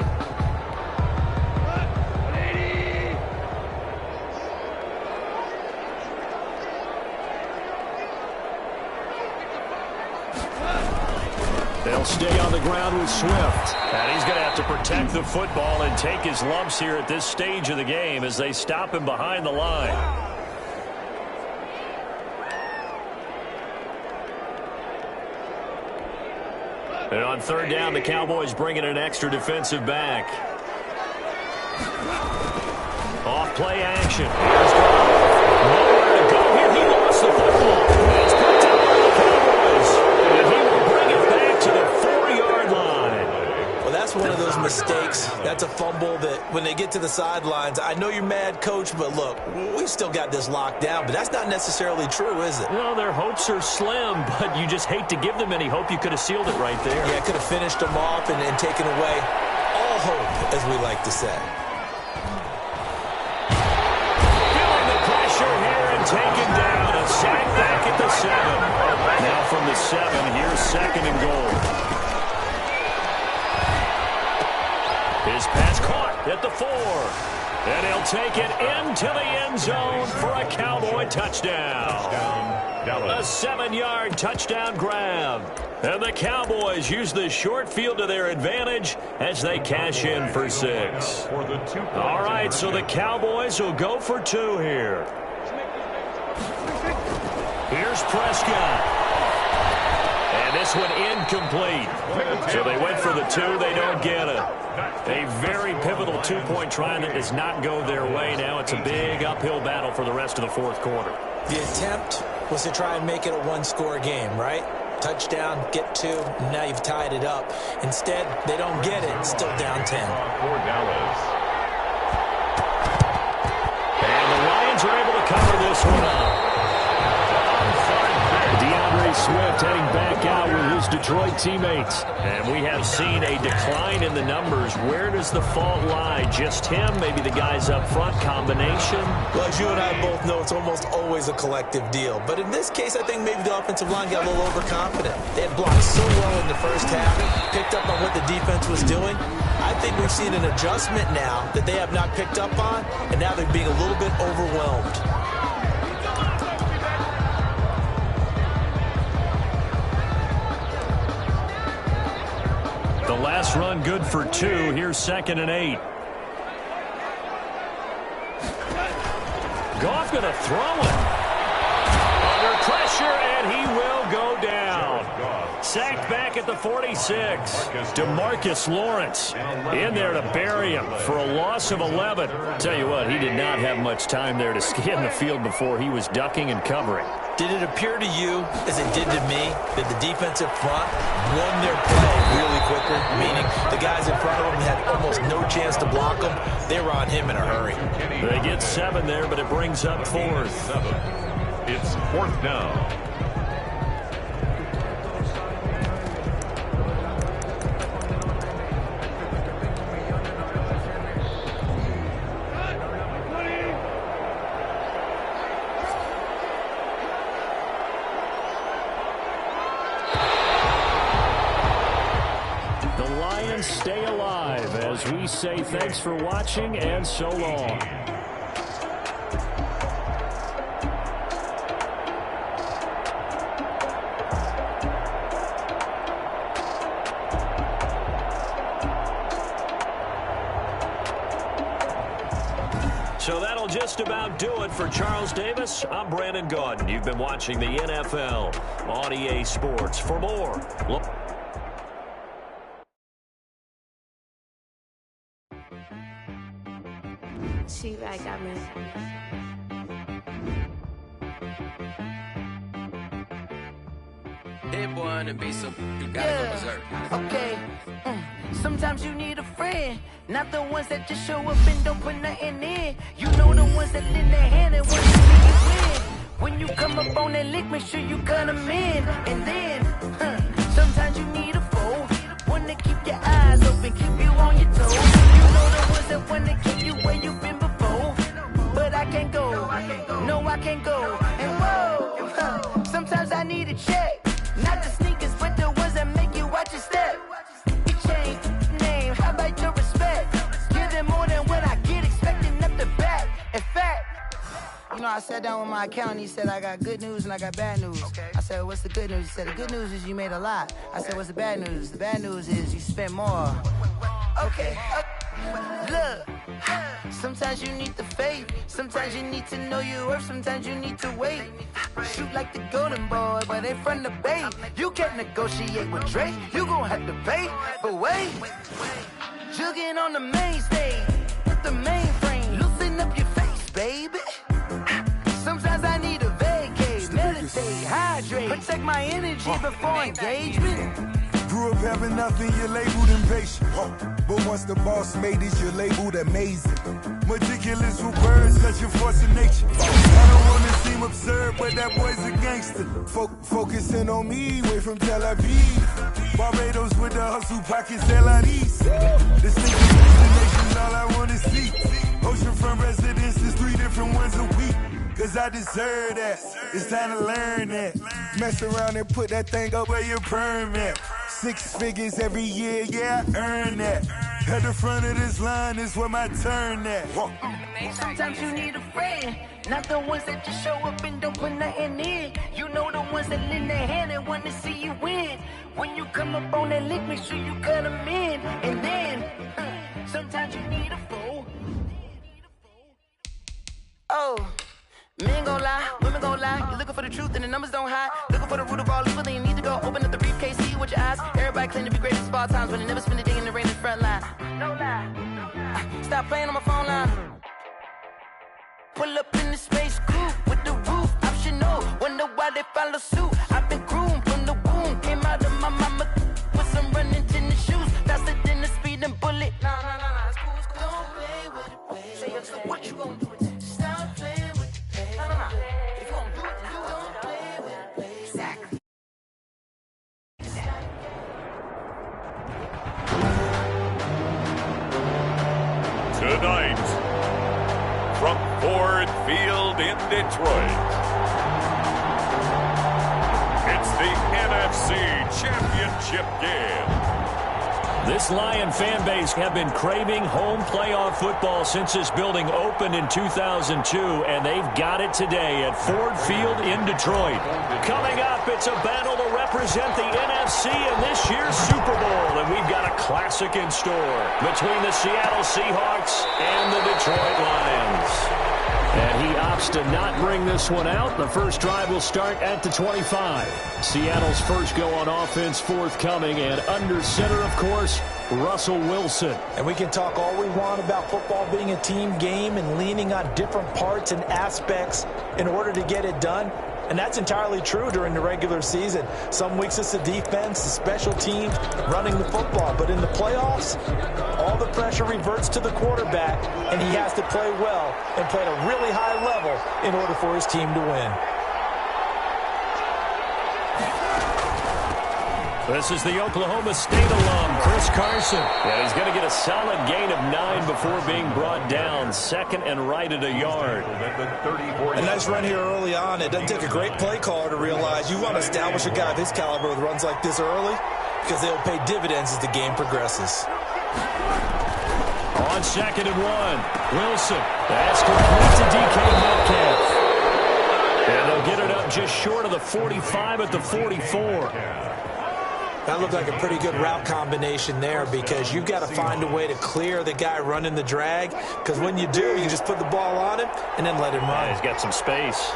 S3: They'll stay on the ground with Swift. And he's going to have to protect the football and take his lumps here at this stage of the game as they stop him behind the line. And on 3rd down, the Cowboys bring in an extra defensive back. Off play action. Here's nowhere to go here. He lost the football. It's picked up by the Cowboys. And he will bring it back to the 4-yard line.
S5: Well, that's one of those mistakes. That's a fumble that when they get to the sidelines, I know you're mad, Coach, but look, we still got this locked down. But that's not necessarily true, is it?
S3: No, their hopes are slim, but you just hate to give them any hope. You could have sealed it right there.
S5: Yeah, could have finished them off and taken away all hope, as we like to say.
S3: Feeling the pressure here and taken down. A sack back at the 7. Now from the 7, here's 2nd and goal. His pass caught at the 4. And he'll take it into the end zone for a Cowboy touchdown. A 7-yard touchdown grab. And the Cowboys use the short field to their advantage as they cash in for 6. All right, so the Cowboys will go for 2 here. Here's Prescott. And this one incomplete. So they went for the 2. They don't get it. A very pivotal 2-point try that does not go their way. Now it's a big uphill battle for the rest of the 4th quarter.
S5: The attempt was to try and make it a 1-score game, right? Touchdown, get 2, and now you've tied it up. Instead, they don't get it. Still down 10.
S3: And the Lions are able to cover this one up. Swift heading back out with his Detroit teammates. And we have seen a decline in the numbers. Where does the fault lie? Just him? Maybe the guys up front? Combination?
S5: Well, as you and I both know, it's almost always a collective deal. But in this case, I think maybe the offensive line got a little overconfident. They had blocked so well in the first half, picked up on what the defense was doing. I think we've seen an adjustment now that they have not picked up on, and now they're being a little bit overwhelmed.
S3: The last run good for 2. Here's 2nd and 8. Goff going to throw it. Under pressure, and he will go down. Sacked back at the 46. DeMarcus Lawrence in there to bury him for a loss of 11. Tell you what, he did not have much time there to scan the field before he was ducking and covering.
S5: Did it appear to you, as it did to me, that the defensive front won their play really quickly? Meaning the guys in front of them had almost no chance to block them. They were on him in a hurry.
S3: They get 7 there, but it brings up 4th.
S2: It's 4th down.
S3: Stay alive as we say thanks for watching and so long. just about do it for Charles Davis. I'm Brandon Gaudin. You've been watching the NFL on EA Sports. For more, look.
S7: She like I mean.
S8: Hit one and be so you gotta go berserk.
S9: Okay. Sometimes you need a friend, not the ones that just show up and don't put nothing in. You know the ones that lend their hand and want to see you win. When you come up on that lick, make sure you cut them in. And then, sometimes you need a foe, one to keep your eyes open, keep you on your toes. You know the ones that want to keep you where you've been before. But I can't go, no I can't go. And whoa, sometimes I need a check. Not the sneakers, but the ones that make you watch your step. You change name, how about your respect? Give them more than what I get, expecting up the back. In fact, you know, I sat down with my accountant, he said, I got good news and I got bad news. Okay. I said, what's the good news? He said, the good news is you made a lot. I said, what's the bad news? The bad news is you spent more. Okay. Look, sometimes you need the faith. Sometimes you need to know your worth. Sometimes you need to wait. Shoot like the golden boy, but they from the bay. You can't negotiate with Drake. You gon' have to pay. But wait, jugging on the main stage with the mainframe. Loosen up your face, baby. Sometimes I need a vacate, meditate, hydrate, protect my energy before engagement.
S1: Grew up having nothing, you're labeled impatient. But once the boss made it, you're labeled amazing. Meticulous with words, cause you're forcing nature. I don't wanna seem absurd, but that boy's a gangster. Focusing on me, way from Tel Aviv. Barbados with the hustle pockets, LIDs. Distinctive destinations, all I wanna see. Oceanfront residences, 3 different ones a week. Cause I deserve that, it's time to learn that. Mess around and put that thing up where your permit. 6 figures every year, yeah, I earn that. At the front of this line is where my turn at.
S9: Sometimes you need a friend, not the ones that just show up and don't put nothing in. You know the ones that lend their hand and want to see you win. When you come up on that lick, make sure you cut them in. And then, sometimes you need a foe. Oh. Men gon' lie, women gon' lie. You're looking for the truth and the numbers don't hide. Looking for the root of all evil, then you need to go open up the briefcase, see with your eyes. Everybody claim to be greatest of all times, but they never spend a day in the rain in the front line. No lie. Stop playing on my phone line. Pull up in the space coupe with the roof optional. Wonder why they follow suit. I've been groomed from the womb. Came out of my mama with some running tennis shoes. Faster than the speeding bullet. No, it's cool, it's cool. Don't play with it, baby. Say what you gon' do with it? Stop playing.
S2: Tonight, from Ford Field in Detroit, it's the NFC Championship game.
S3: This Lion fan base have been craving home playoff football since this building opened in 2002, and they've got it today at Ford Field in Detroit. Coming up, it's a battle to represent the NFC in this year's Super Bowl, and we've got a classic in store between the Seattle Seahawks and the Detroit Lions. And he opts to not bring this one out. The first drive will start at the 25. Seattle's first go on offense forthcoming, and under center, of course, Russell Wilson.
S4: And we can talk all we want about football being a team game and leaning on different parts and aspects in order to get it done. And that's entirely true during the regular season. Some weeks it's the defense, the special teams, running the football. But in the playoffs, all the pressure reverts to the quarterback, and he has to play well and play at a really high level in order for his team to win.
S3: This is the Oklahoma State alum, Chris Carson. And he's going to get a solid gain of 9 before being brought down. Second and right at a yard.
S6: A nice run here early on. It doesn't take a great play caller to realize you want to establish a guy of his caliber with runs like this early, because they'll pay dividends as the game progresses.
S3: On 2nd and 1, Wilson. That's complete to DK Metcalf. And they'll get it up just short of the 45 at the 44.
S5: That looked like a pretty good route combination there because you've got to find a way to clear the guy running the drag, because when you do, you just put the ball on him and then let him run.
S3: Yeah, he's got some space.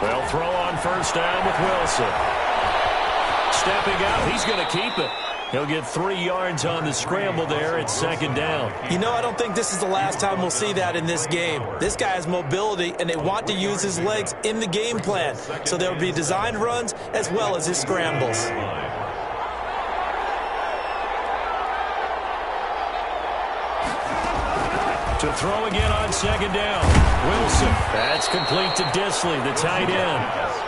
S3: They'll throw on first down with Wilson. Stepping out, he's going to keep it. He'll get 3 yards on the scramble there. It's second down.
S5: You know, I don't think this is the last time we'll see that in this game. This guy has mobility, and they want to use his legs in the game plan. So there will be designed runs as well as his scrambles.
S3: To throw again on second down. Wilson. That's complete to Disley, the tight end.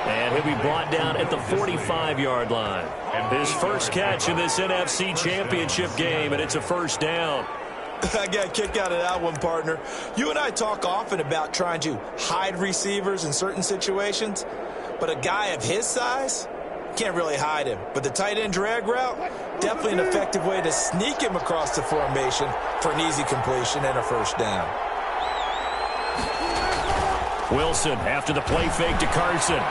S3: And he'll be brought down at the 45-yard line. His first catch in this NFC Championship game, and it's a first down.
S5: I got a kick out of that one, partner. You and I talk often about trying to hide receivers in certain situations, but a guy of his size can't really hide him. But the tight end drag route, definitely an effective way to sneak him across the formation for an easy completion and a first down.
S3: Wilson after the play fake to Carson.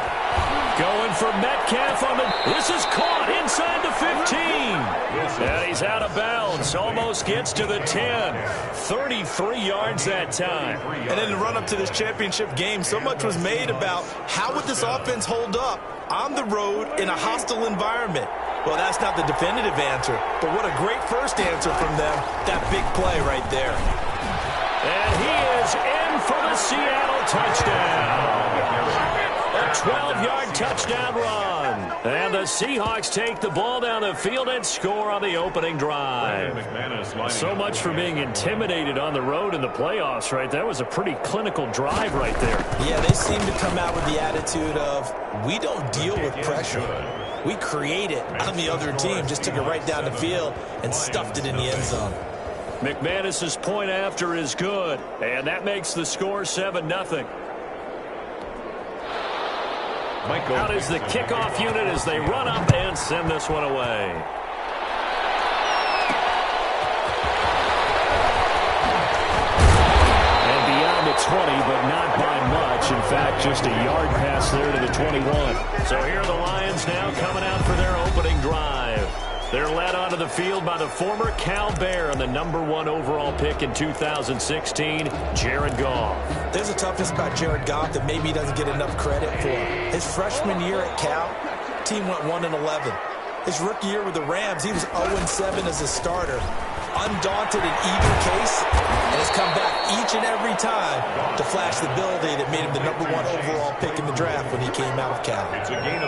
S3: Going for Metcalf on the... This is caught inside the 15. And he's out of bounds. Almost gets to the 10. 33 yards that time.
S5: And in the run-up to this championship game, so much was made about how would this offense hold up on the road in a hostile environment. Well, that's not the definitive answer, but what a great first answer from them. That big play right there.
S3: And he is in for the Seattle touchdown. A 12-yard touchdown run. And the Seahawks take the ball down the field and score on the opening drive. So much for being intimidated on the road in the playoffs, right? That was a pretty clinical drive right there.
S5: Yeah, they seem to come out with the attitude of, we don't deal with pressure. We create it on the other team. Just took it right down the field and stuffed it in the end zone.
S3: McManus's point after is good, and that makes the score 7-0. Out is the kickoff unit as they run up and send this one away. And beyond the 20, but not by much. In fact, just a yard pass there to the 21. So here are the Lions now coming out for their opening drive. They're led onto the field by the former Cal Bear and the #1 overall pick in 2016, Jared Goff.
S5: There's a toughness about Jared Goff that maybe he doesn't get enough credit for. His freshman year at Cal, team went 1-11. His rookie year with the Rams, he was 0-7 as a starter. Undaunted and eager case, and has come back each and every time to flash the ability that made him the #1 overall pick in the draft when he came out of Cal.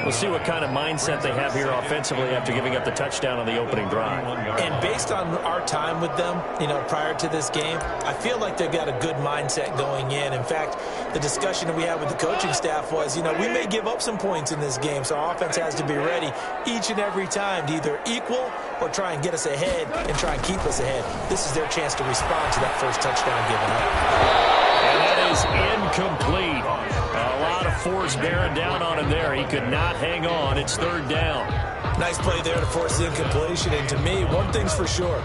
S3: We'll see what kind of mindset they have here offensively after giving up the touchdown on the opening drive.
S5: And based on our time with them, prior to this game, I feel like they've got a good mindset going in. In fact, the discussion that we had with the coaching staff was, we may give up some points in this game, so our offense has to be ready each and every time to either equal or try and get us ahead and try and keep us ahead. This is their chance to respond to that first touchdown given up.
S3: And that is incomplete. A lot of force bearing down on him there. He could not hang on. It's third down.
S5: Nice play there to force the incompletion. And to me, one thing's for sure.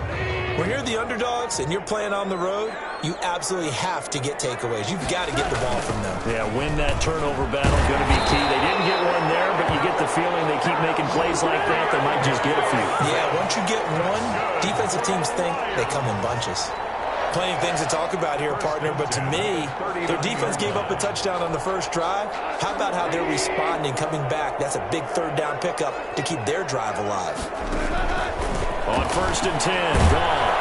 S5: When you're the underdogs and you're playing on the road, you absolutely have to get takeaways. You've got to get the ball from them.
S3: Yeah, win that turnover battle, going to be key. They didn't get one there, but you get the feeling they keep making plays like that, they might just get a few.
S5: Yeah, once you get one, defensive teams think they come in bunches. Plenty of things to talk about here, partner, but to me, their defense gave up a touchdown on the first drive. How about how they're responding, coming back? That's a big third down pickup to keep their drive alive.
S3: On 1st and 10, Goff.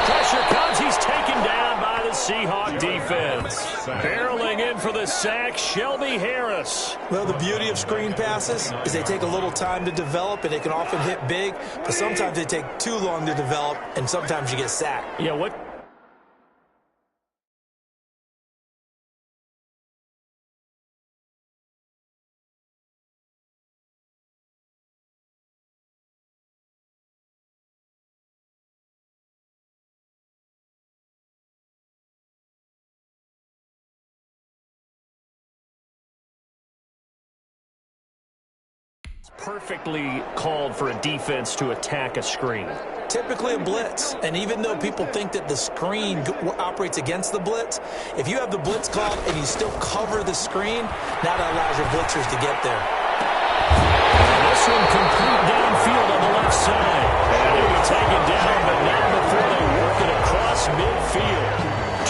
S3: Pressure comes. He's taken down by the Seahawk defense. Barreling in for the sack, Shelby Harris.
S5: Well, the beauty of screen passes is they take a little time to develop, and they can often hit big, but sometimes they take too long to develop, and sometimes you get sacked.
S3: Yeah, what? Perfectly called for a defense to attack a screen.
S5: Typically a blitz, and even though people think that the screen operates against the blitz, if you have the blitz called and you still cover the screen, now that allows your blitzers to get there.
S3: This one complete downfield on the left side. And he'll be taken down, but not before they work it across midfield.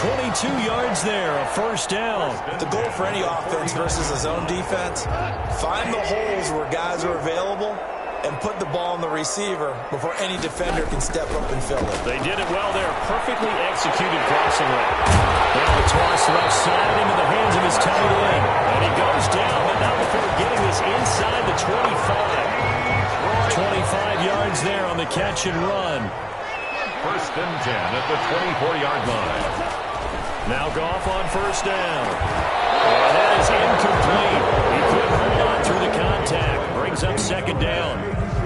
S3: 22 yards there, a first down.
S5: The goal for any offense versus a zone defense, find the holes where guys are available and put the ball on the receiver before any defender can step up and fill it.
S3: They did it well there. Perfectly executed crossing route. Now the toss left side into the hands of his tight end. And he goes down, but not before getting this inside the 25. 25 yards there on the catch and run.
S2: First and 10 at the 24-yard line.
S3: Now Goff on first down. And that is incomplete. He couldn't hold on through the contact. Brings up second down.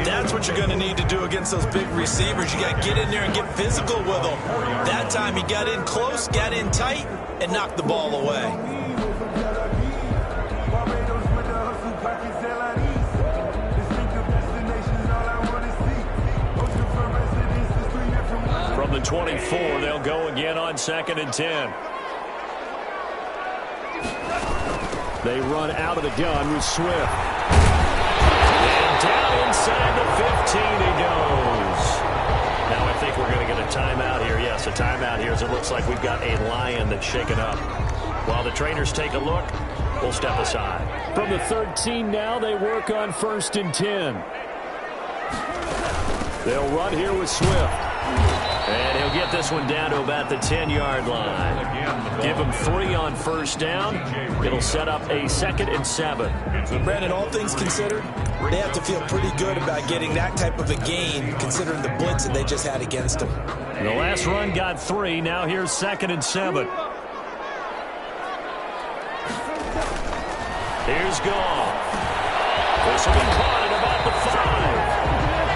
S5: That's what you're going to need to do against those big receivers. You got to get in there and get physical with them. That time he got in close, got in tight, and knocked the ball away.
S3: From the 24, they'll go again on second and 10. They run out of the gun with Swift. And down inside the 15 he goes. Now I think we're going to get a timeout here. Yes, a timeout here as it looks like we've got a Lion that's shaken up. While the trainers take a look, we'll step aside. From the 13 now, they work on first and 10. They'll run here with Swift. And he'll get this one down to about the 10-yard line. Give him 3 on first down. It'll set up a second and 7.
S5: Brandon, all things considered, they have to feel pretty good about getting that type of a gain, considering the blitz that they just had against them.
S3: The last run got 3. Now here's second and 7. Here's Goff. This will be caught at about the 5.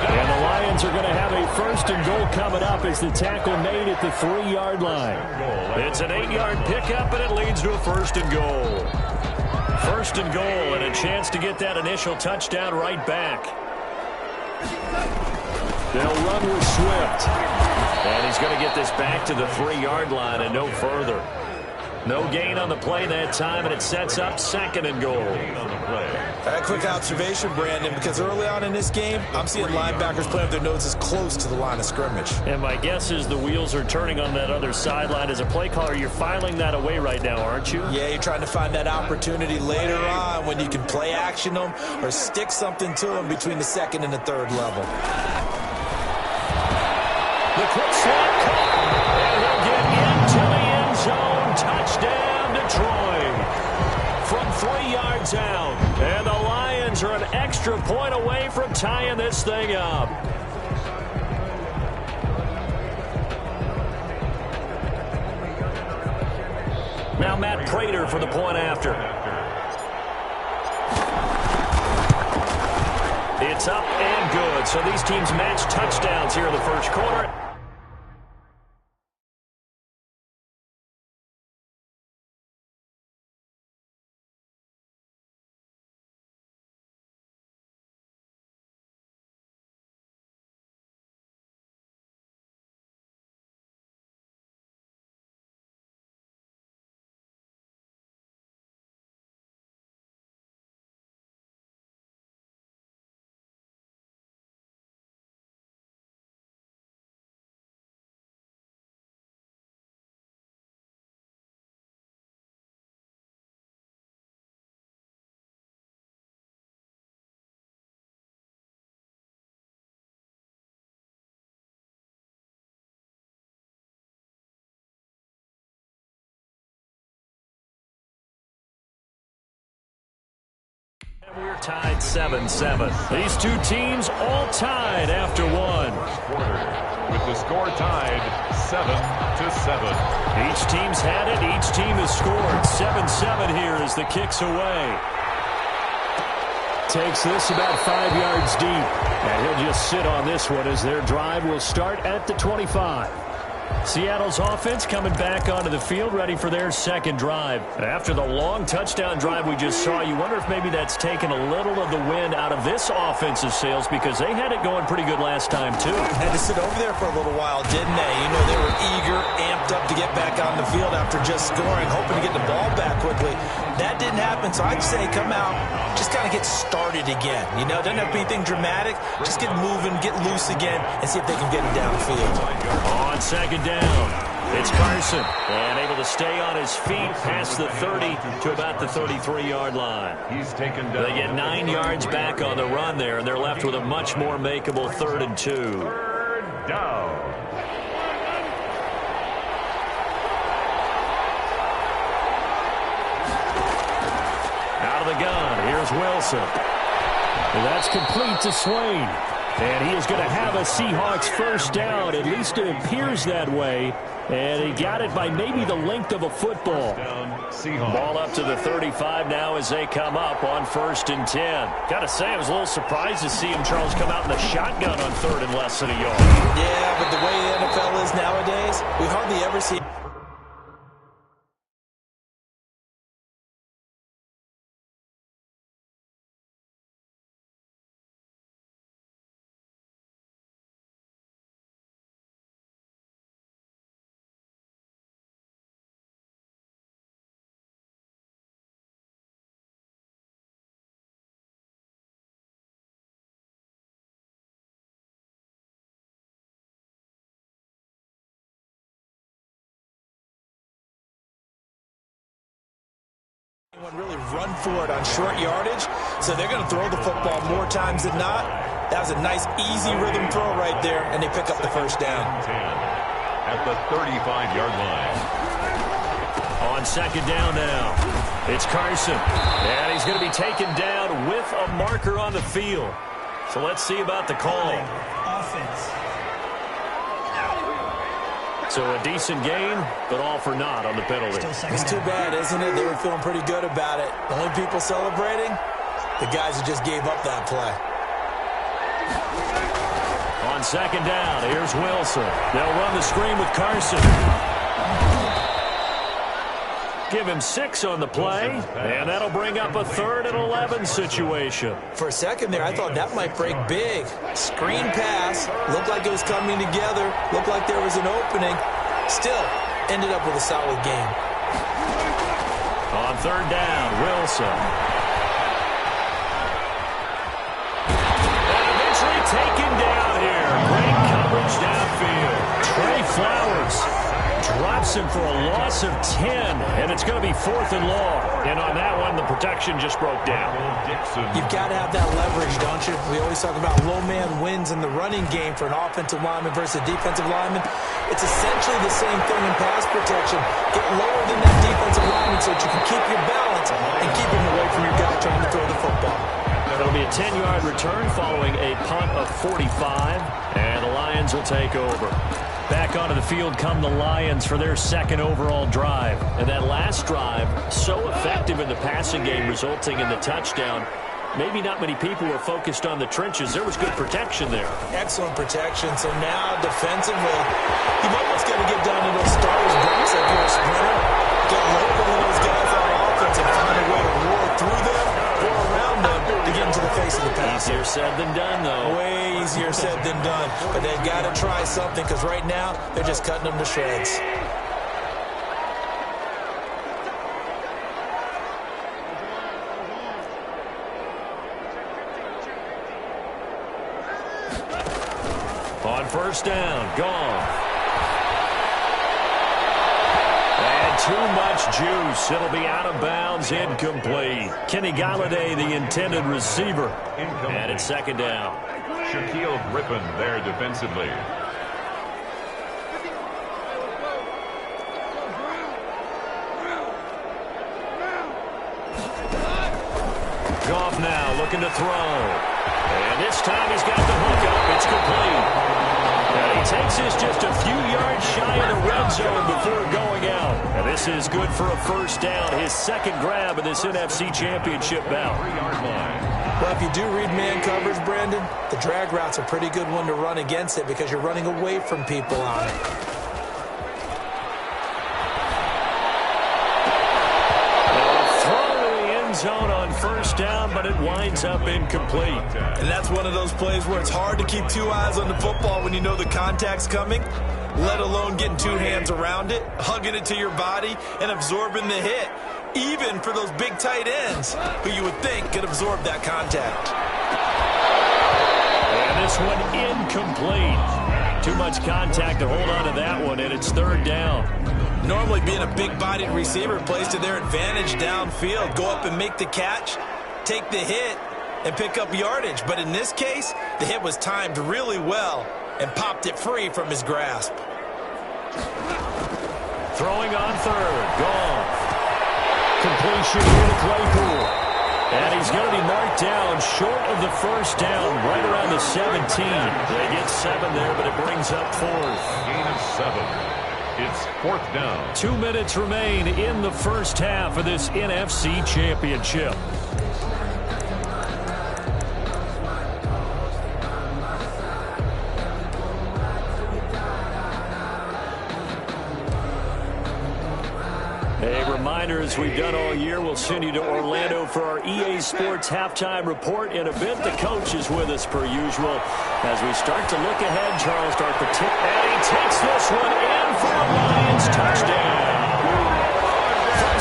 S3: And the Lions are going to have a first and goal coming up as the tackle made at the 3-yard line. It's an 8-yard pickup, and it leads to a first and goal. First and goal, and a chance to get that initial touchdown right back. They'll run with Swift. And he's going to get this back to the 3-yard line and no further. No gain on the play that time, and it sets up second and goal.
S5: A quick observation, Brandon, because early on in this game, I'm seeing linebackers play with their noses close to the line of scrimmage.
S3: And my guess is the wheels are turning on that other sideline. As a play caller, you're filing that away right now, aren't you?
S5: Yeah, you're trying to find that opportunity later on when you can play action them or stick something to them between the second and the third level.
S3: The quick slot caught, and he'll get into the end zone. Touchdown, Detroit. From 3 yards out. And the Lions are an extra point away from tying this thing up. Now Matt Prater for the point after. It's up and good. So these teams match touchdowns here in the first quarter. We're tied 7-7. These two teams all tied after one.
S2: With the score tied 7-7.
S3: Each team's had it. Each team has scored. 7-7 here as the kick's away. Takes this about 5 yards deep. And he'll just sit on this one as their drive will start at the 25. Seattle's offense coming back onto the field, ready for their second drive. After the long touchdown drive we just saw, you wonder if maybe that's taken a little of the wind out of this offensive sails, because they had it going pretty good last time, too.
S5: Had to sit over there for a little while, didn't they? You know, they were eager, amped up to get back on the field after just scoring, hoping to get the ball back quickly. That didn't happen, so I'd say come out, just kind of get started again. You know, doesn't have to be anything dramatic. Just get moving, get loose again, and see if they can get it downfield.
S3: On second down, it's Carson, and able to stay on his feet past the 30 to about the 33-yard line.
S2: He's taken down.
S3: They get 9 yards back on the run there, and they're left with a much more makeable 3rd and 2.
S2: Third down.
S3: Out of the gun, here's Wilson. And that's complete to Swain. And he is going to have a Seahawks first down. At least it appears that way. And he got it by maybe the length of a football. Ball up to the 35 now as they come up on 1st and 10. Got to say, I was a little surprised to see him, Charles, come out in the shotgun on 3rd and less than a yard.
S5: Yeah, but the way the NFL is nowadays, we hardly ever see... really run for it on short yardage, so they're going to throw the football more times than not. That was a nice, easy rhythm throw right there, and they pick up the first down.
S2: At the 35-yard line.
S3: On second down now, it's Carson, and he's going to be taken down with a marker on the field. So let's see about the call.
S4: Offense.
S3: So a decent gain, but all for naught on the penalty.
S5: It's too bad, isn't it? They were feeling pretty good about it. The only people celebrating, the guys who just gave up that play.
S3: On second down, here's Wilson. They'll run the screen with Carson. Give him 6 on the play, and that'll bring up a 3rd and 11 situation.
S5: For a second there, I thought that might break big. Screen pass, looked like it was coming together, looked like there was an opening. Still, ended up with a solid game.
S3: On 3rd down, Wilson. And eventually taken down here. Great coverage downfield. Trey Flowers drops him for a loss of 10, and it's going to be 4th and long. And on that one, the protection just broke down.
S5: You've got to have that leverage, don't you? We always talk about low man wins in the running game for an offensive lineman versus a defensive lineman. It's essentially the same thing in pass protection. Get lower than that defensive lineman so that you can keep your balance and keep him away from your guy trying to throw the football.
S3: It'll be a 10-yard return following a punt of 45, and the Lions will take over. Back onto the field come the Lions for their 2nd overall drive. And that last drive, so effective in the passing game, resulting in the touchdown. Maybe not many people were focused on the trenches. There was good protection there.
S5: Excellent protection. So now, defensively, you've almost got to get down to those starters' blocks like you're a sprinter. Get lower than those guys on offense and find a way to roar through them or around them to get into the face of the passer.
S3: Easier said than done, though.
S5: Way easier said than done. But they've got to try something, because right now, they're just cutting them to shreds.
S3: On 1st down, gone. And too much juice. It'll be out of bounds, incomplete. Kenny Galladay, the intended receiver. And it's 2nd down.
S2: Shaquille Griffin there defensively.
S3: Goff now looking to throw. And this time he's got the hook up. It's complete. And he takes this just a few yards shy of the red zone before going out. And this is good for a first down. His 2nd grab of this NFC Championship bout.
S2: 3-yard line.
S5: Well, if you do read man coverage, Brandon, the drag route's a pretty good one to run against it because you're running away from people on it.
S3: it winds up incomplete.
S6: And that's one of those plays where it's hard to keep two eyes on the football when you know the contact's coming, let alone getting two hands around it, hugging it to your body, and absorbing the hit, even for those big tight ends who you would think could absorb that contact.
S3: And this one incomplete. Too much contact to hold on to that one, and it's third down.
S6: Normally being a big-bodied receiver plays to their advantage downfield. Go up and make the catch, take the hit, and pick up yardage. But in this case, the hit was timed really well and popped it free from his grasp.
S3: Throwing on third. Gone. Completion here to Claypool. And he's going to be marked down short of the first down, right around the 17. They get 7 there, but it brings up fourth.
S2: Gain of 7. It's fourth down.
S3: 2 minutes remain in the first half of this NFC Championship. A reminder, as we've done all year, we'll send you to Orlando for our EA Sports halftime report. In a bit, the coach is with us per usual. As we start to look ahead, Charles, and he takes this one in for a Lions touchdown. From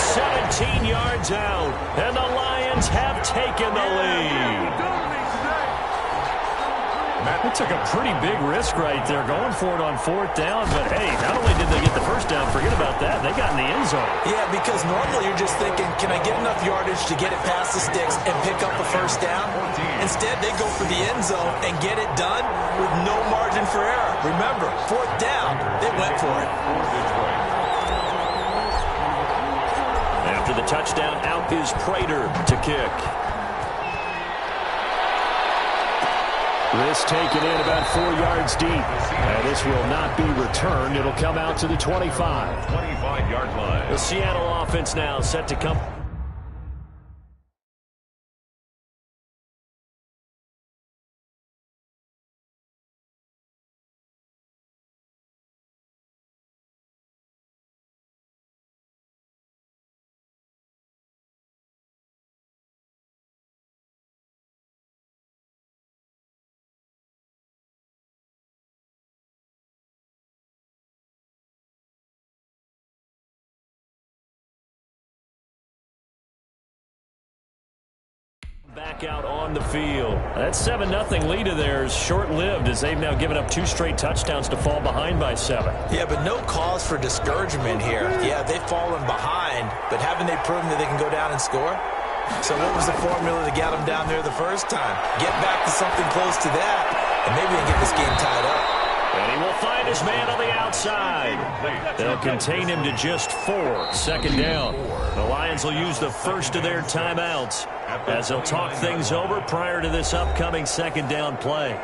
S3: 17 yards out, and the Lions have taken the lead. It took a pretty big risk right there going for it on fourth down. But, hey, not only did they get the first down, forget about that, they got in the end zone.
S6: Yeah, because normally you're just thinking, can I get enough yardage to get it past the sticks and pick up a first down? Instead, they go for the end zone and get it done with no margin for error. Remember, fourth down, they went for it.
S3: After the touchdown, out is Prater to kick. This taken in about 4 yards deep. And this will not be returned. It'll come out to the 25.
S2: 25-yard line.
S3: The Seattle offense now set to come. Back out on the field. That 7-0 lead of theirs short-lived as they've now given up 2 straight touchdowns to fall behind by 7.
S6: Yeah, but no cause for discouragement here. Yeah, they've fallen behind, but haven't they proven that they can go down and score? So what was the formula to get them down there the first time? Get back to something close to that, and maybe they can get this game tied up.
S3: And he will find his man on the outside. They'll contain him to just 4. Second down. The Lions will use the first of their timeouts as they'll talk things over prior to this upcoming second down play.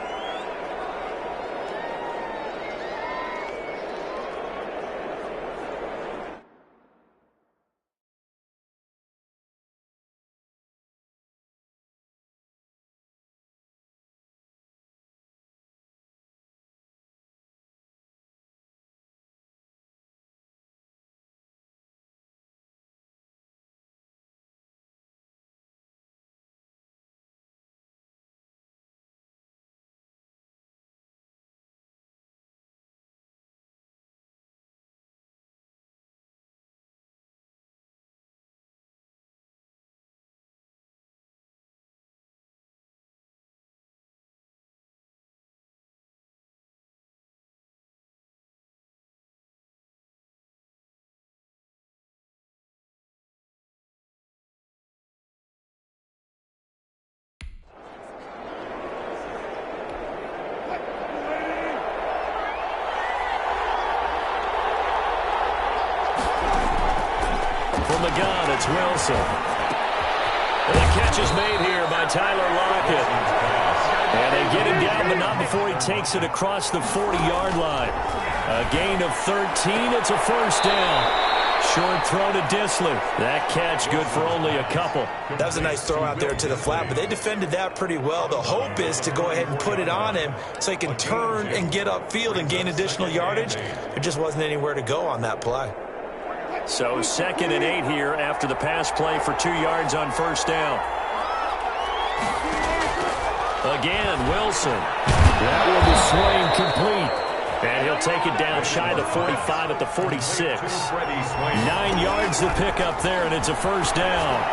S3: From the gun, it's Wilson. And the catch is made here by Tyler Lockett. And they get him down, but not before he takes it across the 40-yard line. A gain of 13. It's a first down. Short throw to Disley. That catch good for only a couple.
S6: That was a nice throw out there to the flat, but they defended that pretty well. The hope is to go ahead and put it on him so he can turn and get upfield and gain additional yardage. There just wasn't anywhere to go on that play.
S3: So 2nd and 8 here after the pass play for 2 yards on first down. Again, Wilson. That will be swing complete. And he'll take it down shy of the 45 at the 46. 9 yards to pick up there, and it's a first down.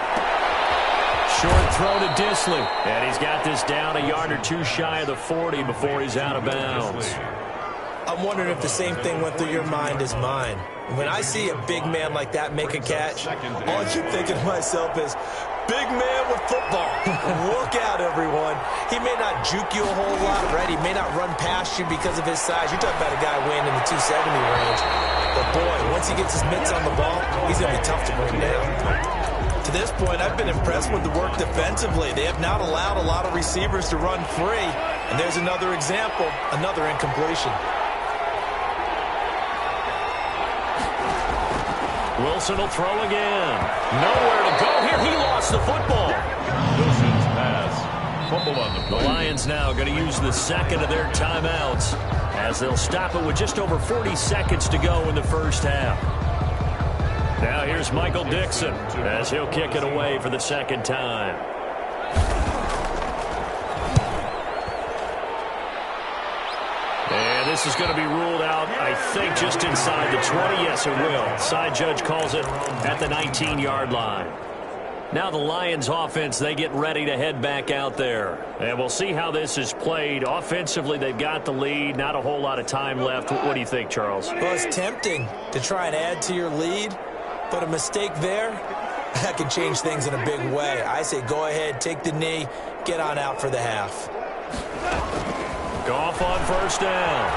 S3: Short throw to Disley. And he's got this down a yard or two shy of the 40 before he's out of bounds.
S5: I'm wondering if the same thing went through your mind as mine. When I see a big man like that make a catch, all I keep thinking to myself is, big man with football. Look out, everyone. He may not juke you a whole lot, right? He may not run past you because of his size. You're talking about a guy weighing in the 270 range. But, boy, once he gets his mitts on the ball, he's going to be tough to bring down. To this point, I've been impressed with the work defensively. They have not allowed a lot of receivers to run free. And there's another example, another incompletion.
S3: Wilson will throw again. Nowhere to go here. He lost the football.
S2: Wilson's pass. Fumble on the play.
S3: The Lions now going to use the second of their timeouts as they'll stop it with just over 40 seconds to go in the first half. Now here's Michael Dixon as he'll kick it away for the second time. And this is going to be ruled out, I think, just inside the 20. Yes, it will. Side judge calls it at the 19-yard line. Now the Lions offense, they get ready to head back out there. And we'll see how this is played. Offensively, they've got the lead. Not a whole lot of time left. What do you think, Charles?
S5: Well, it's tempting to try and add to your lead, but a mistake there, that can change things in a big way. I say go ahead, take the knee, get on out for the half.
S3: Goff on first down.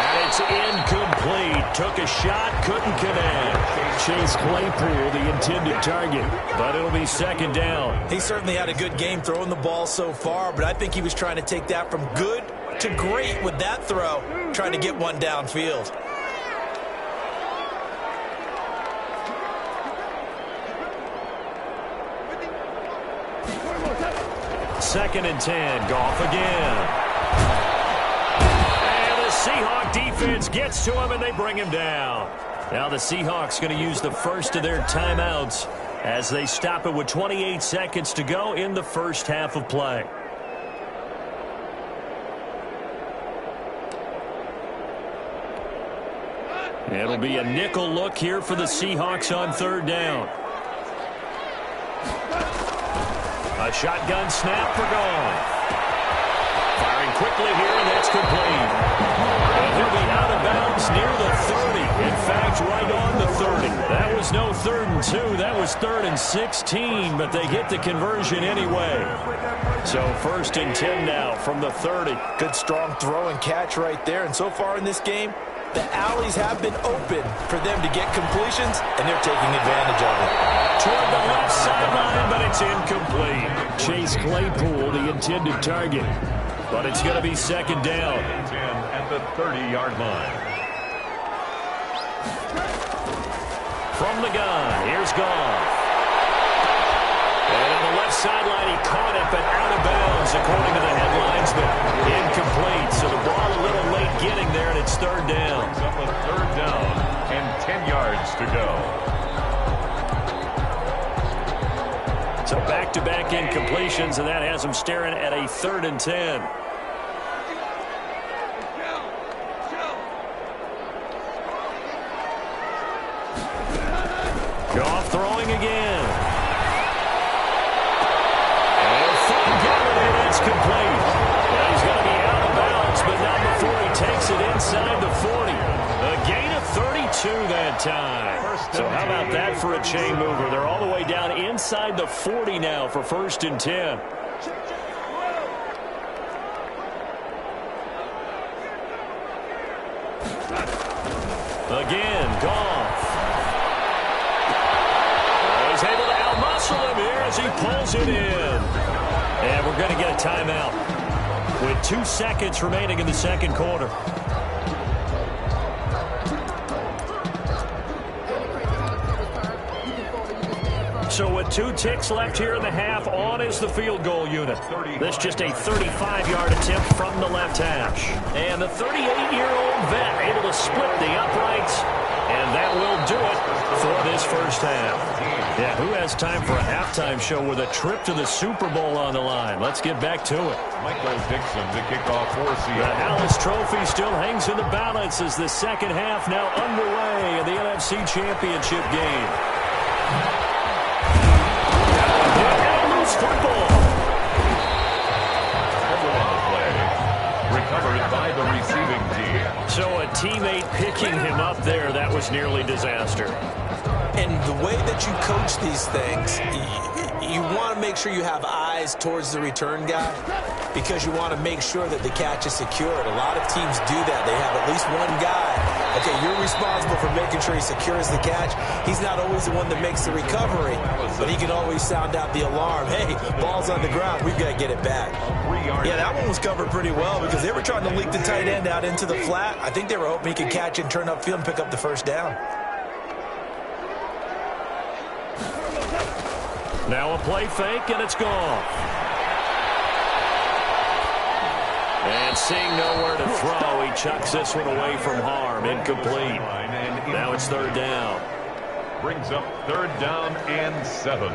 S3: And it's incomplete. Took a shot, couldn't connect. Chase Claypool, the intended target, but it'll be second down.
S5: He certainly had a good game throwing the ball so far, but I think he was trying to take that from good to great with that throw, trying to get one downfield.
S3: Second and 10. Goff again. And the Seahawk defense gets to him, and they bring him down. Now the Seahawks going to use the first of their timeouts as they stop it with 28 seconds to go in the first half of play. It'll be a nickel look here for the Seahawks on third down. A shotgun snap for Goff. Firing quickly here, and that's complete. And he'll be out of bounds near the 30. In fact, right on the 30. That was no 3rd and 2. That was 3rd and 16, but they get the conversion anyway. So 1st and 10 now from the 30.
S5: Good strong throw and catch right there. And so far in this game, the alleys have been open for them to get completions, and they're taking advantage of it.
S3: Toward the left sideline, but it's incomplete. Chase Claypool, the intended target. But it's going to be second down.
S2: At the 30-yard line.
S3: From the gun, here's Goff. And on the left sideline, he caught it, but out of bounds, according to the headlines, but incomplete. So the ball a little late getting there, and it's third down.
S2: Up a third down and 10 yards to go.
S3: So back-to-back incompletions, and that has them staring at a 3rd and 10. Goff throwing again. And it's complete. Well, he's going to be out of bounds, but not before he takes it inside the 40. A gain of 32 that time. So how about that for a chain mover? They're all the way down inside the 40 now for 1st and 10. Again, Goff. He's able to outmuscle him here as he pulls it in. And we're going to get a timeout with 2 seconds remaining in the second quarter. So with 2 ticks left here in the half, on is the field goal unit. This just a 35-yard attempt from the left hash. And the 38-year-old vet able to split the uprights, and that will do it for this first half. Yeah, who has time for a halftime show with a trip to the Super Bowl on the line? Let's get back to it.
S2: Michael Dixon to kick off for Seattle.
S3: The Hallis Trophy still hangs in the balance as the second half now underway in the NFC Championship game. Loose football.
S2: On the play. Recovered by the receiving team.
S3: So a teammate picking him up there, that was nearly disaster.
S5: And the way that you coach these things, you want to make sure you have eyes towards the return guy because you want to make sure that the catch is secured. A lot of teams do that. They have at least one guy. Okay, you're responsible for making sure he secures the catch. He's not always the one that makes the recovery, but he can always sound out the alarm. Hey, ball's on the ground. We've got to get it back.
S6: Yeah, that one was covered pretty well because they were trying to leak the tight end out into the flat. I think they were hoping he could catch it and turn upfield and pick up the first down.
S3: Now a play fake, and it's gone. And seeing nowhere to throw, he chucks this one away from harm. Incomplete. Now it's third down.
S2: Brings up third down and 7.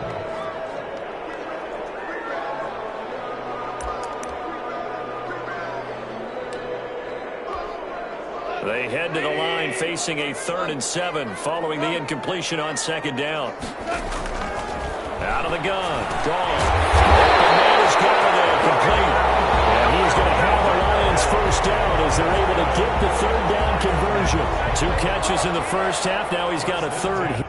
S3: They head to the line facing a 3rd and 7 following the incompletion on second down. Out of the gun. Gone. The man is gone there. Complete. And he's going to have the Lions first down as they're able to get the third down conversion. 2 catches in the first half. Now he's got a third.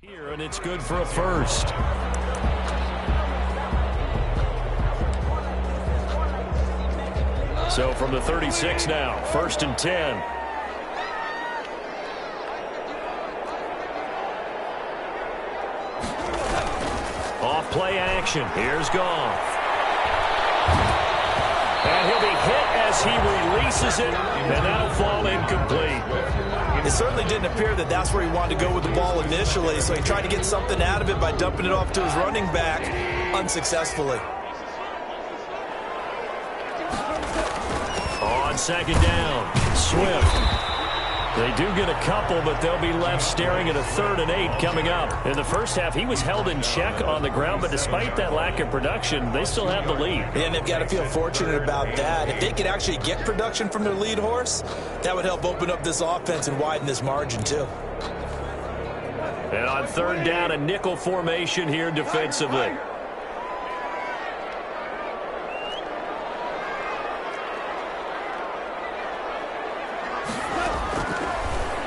S3: Here, and it's good for a first. So from the 36 now, 1st and 10. Off play action. Here's Goff. And he'll be hit as he releases it, and that'll fall incomplete.
S6: It certainly didn't appear that that's where he wanted to go with the ball initially, so he tried to get something out of it by dumping it off to his running back unsuccessfully.
S3: On second down, Swift. They do get a couple, but they'll be left staring at a 3rd and 8 coming up. In the first half, he was held in check on the ground, but despite that lack of production, they still have the lead.
S6: And they've got to feel fortunate about that. If they could actually get production from their lead horse, that would help open up this offense and widen this margin too.
S3: And on 3rd down, a nickel formation here defensively.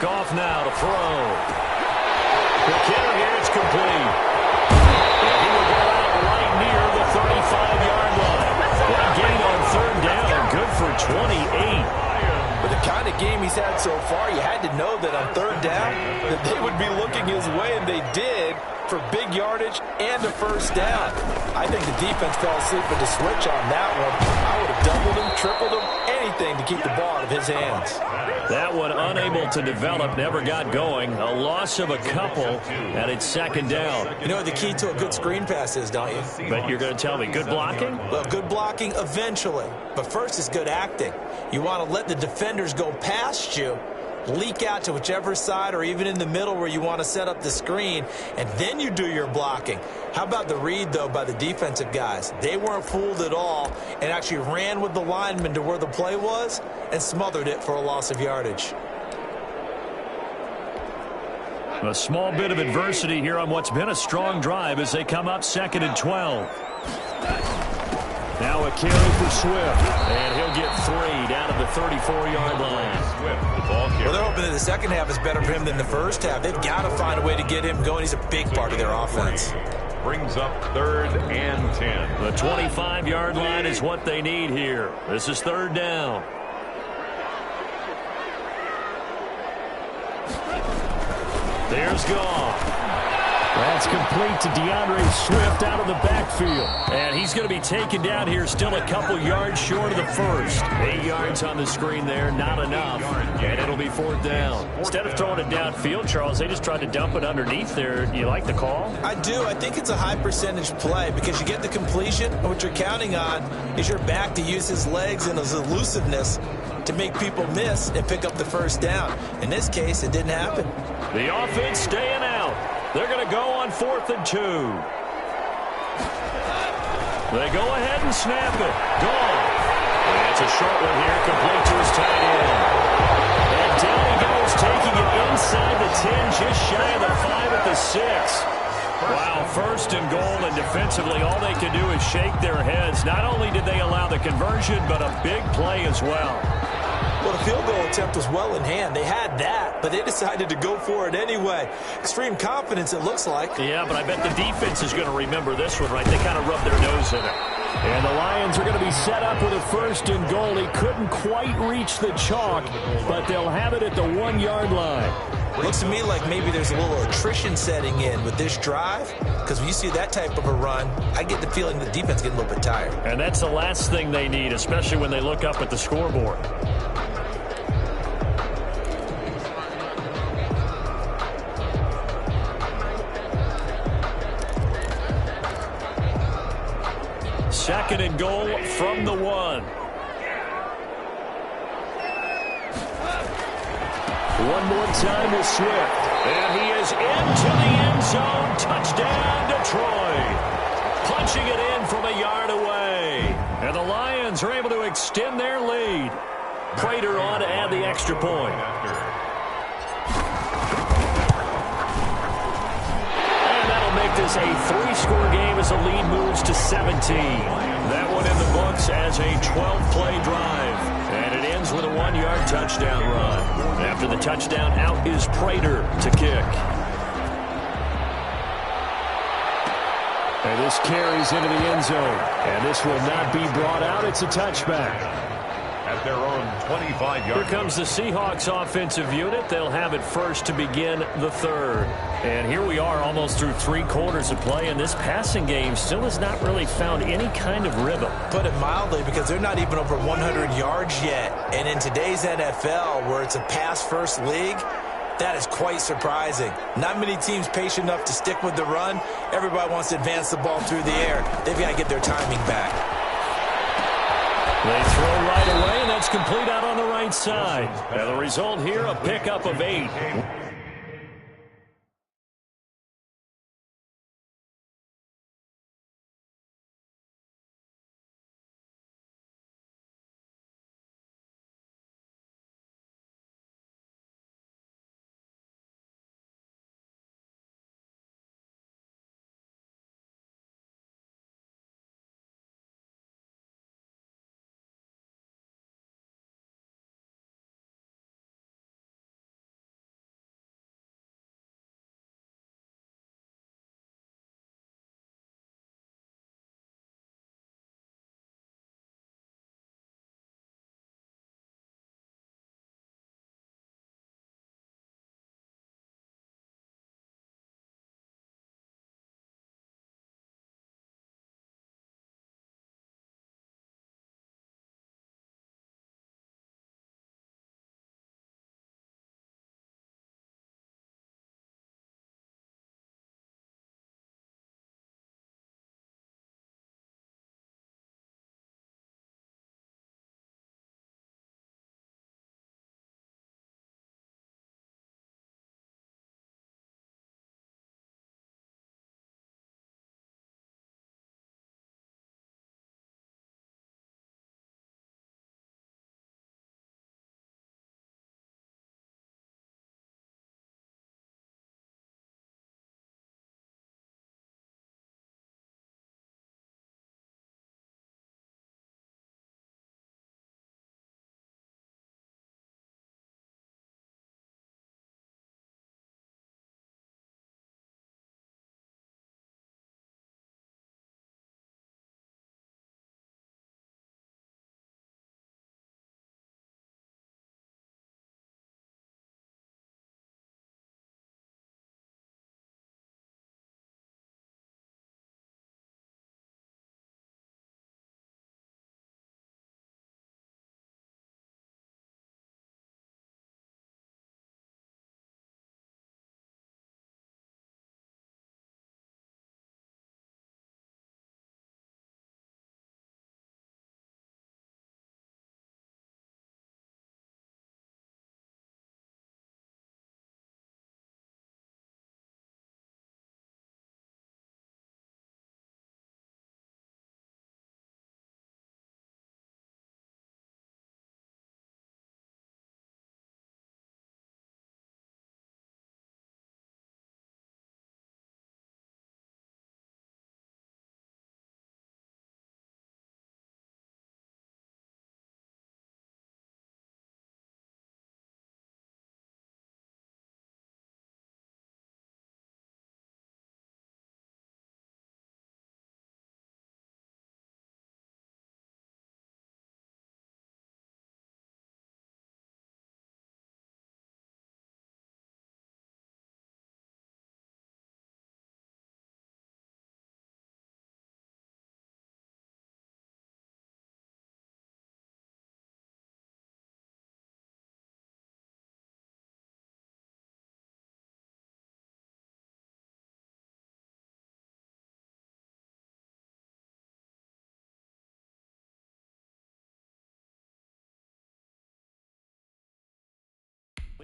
S3: Goff now to throw. The carry here, it's complete. And he will go out right near the 35-yard line. What a gain on 3rd down. Good for 28.
S6: With the kind of game he's had so far, you had to know that on 3rd down that they would be looking his way, and they did, for big yardage and a first down. I think the defense fell asleep with the switch on that one. I would have doubled him, tripled him, anything to keep the ball out of his hands.
S3: That one unable to develop, never got going. A loss of a couple, and it's 2nd down.
S5: You know what the key to a good screen pass is, don't you?
S3: But you're going to tell me, good blocking?
S5: Well, good blocking eventually. But first is good acting. You want to let the defenders go past you, leak out to whichever side or even in the middle where you want to set up the screen, and then you do your blocking. How about the read, though, by the defensive guys? They weren't fooled at all and actually ran with the lineman to where the play was and smothered it for a loss of yardage.
S3: A small bit of adversity here on what's been a strong drive as they come up 2nd and 12. Now a carry for Swift, and he'll get 3 down at the 34-yard line.
S2: Swift, the ball carrier.
S6: Well, they're hoping that the second half is better for him than the first half. They've got to find a way to get him going. He's a big part of their offense.
S2: Brings up 3rd and 10.
S3: The 25-yard line is what they need here. This is 3rd down. There's Goff. That's complete to DeAndre Swift out of the backfield. And he's going to be taken down here, still a couple yards short of the first. 8 yards on the screen there, not enough. And it'll be 4th down. Instead of throwing it downfield, Charles, they just tried to dump it underneath there. Do you like the call?
S5: I do. I think it's a high percentage play because you get the completion, and what you're counting on is your back to use his legs and his elusiveness to make people miss and pick up the first down. In this case, it didn't happen.
S3: The offense staying out. They're going to go on 4th and 2. They go ahead and snap it. Gone. And it's a short one here, complete to his tight end. And down he goes, taking it inside the 10, just shy of the 5 at the 6. Wow, 1st and goal, and defensively all they can do is shake their heads. Not only did they allow the conversion, but a big play as well.
S5: Well, the field goal attempt was well in hand. They had that, but they decided to go for it anyway. Extreme confidence, it looks like.
S3: Yeah, but I bet the defense is going to remember this one, right? They kind of rubbed their nose in it. And the Lions are going to be set up with a 1st and goal. He couldn't quite reach the chalk, but they'll have it at the 1-yard line.
S5: Looks to me like maybe there's a little attrition setting in with this drive, because when you see that type of a run, I get the feeling the defense getting a little bit tired.
S3: And that's the last thing they need, especially when they look up at the scoreboard. Second and goal from the 1. One more time with Swift. And he is into the end zone. Touchdown, Detroit. Punching it in from a yard away. And the Lions are able to extend their lead. Prater on to add the extra point. And that'll make this a 3-score game as the lead moves to 17. That one in the books as a 12-play drive. And it ends with a 1-yard touchdown run. After the touchdown, out is Prater to kick. And this carries into the end zone. And this will not be brought out. It's a touchback.
S2: At their own 25-yard line.
S3: Here comes the Seahawks offensive unit. They'll have it first to begin the 3rd. And here we are almost through 3 quarters of play, and this passing game still has not really found any kind of rhythm.
S5: Put it mildly, because they're not even over 100 yards yet. And in today's NFL, where it's a pass-first league, that is quite surprising. Not many teams patient enough to stick with the run. Everybody wants to advance the ball through the air. They've got to get their timing back.
S3: They throw right away, and that's complete out on the right side. And the result here, a pickup of 8.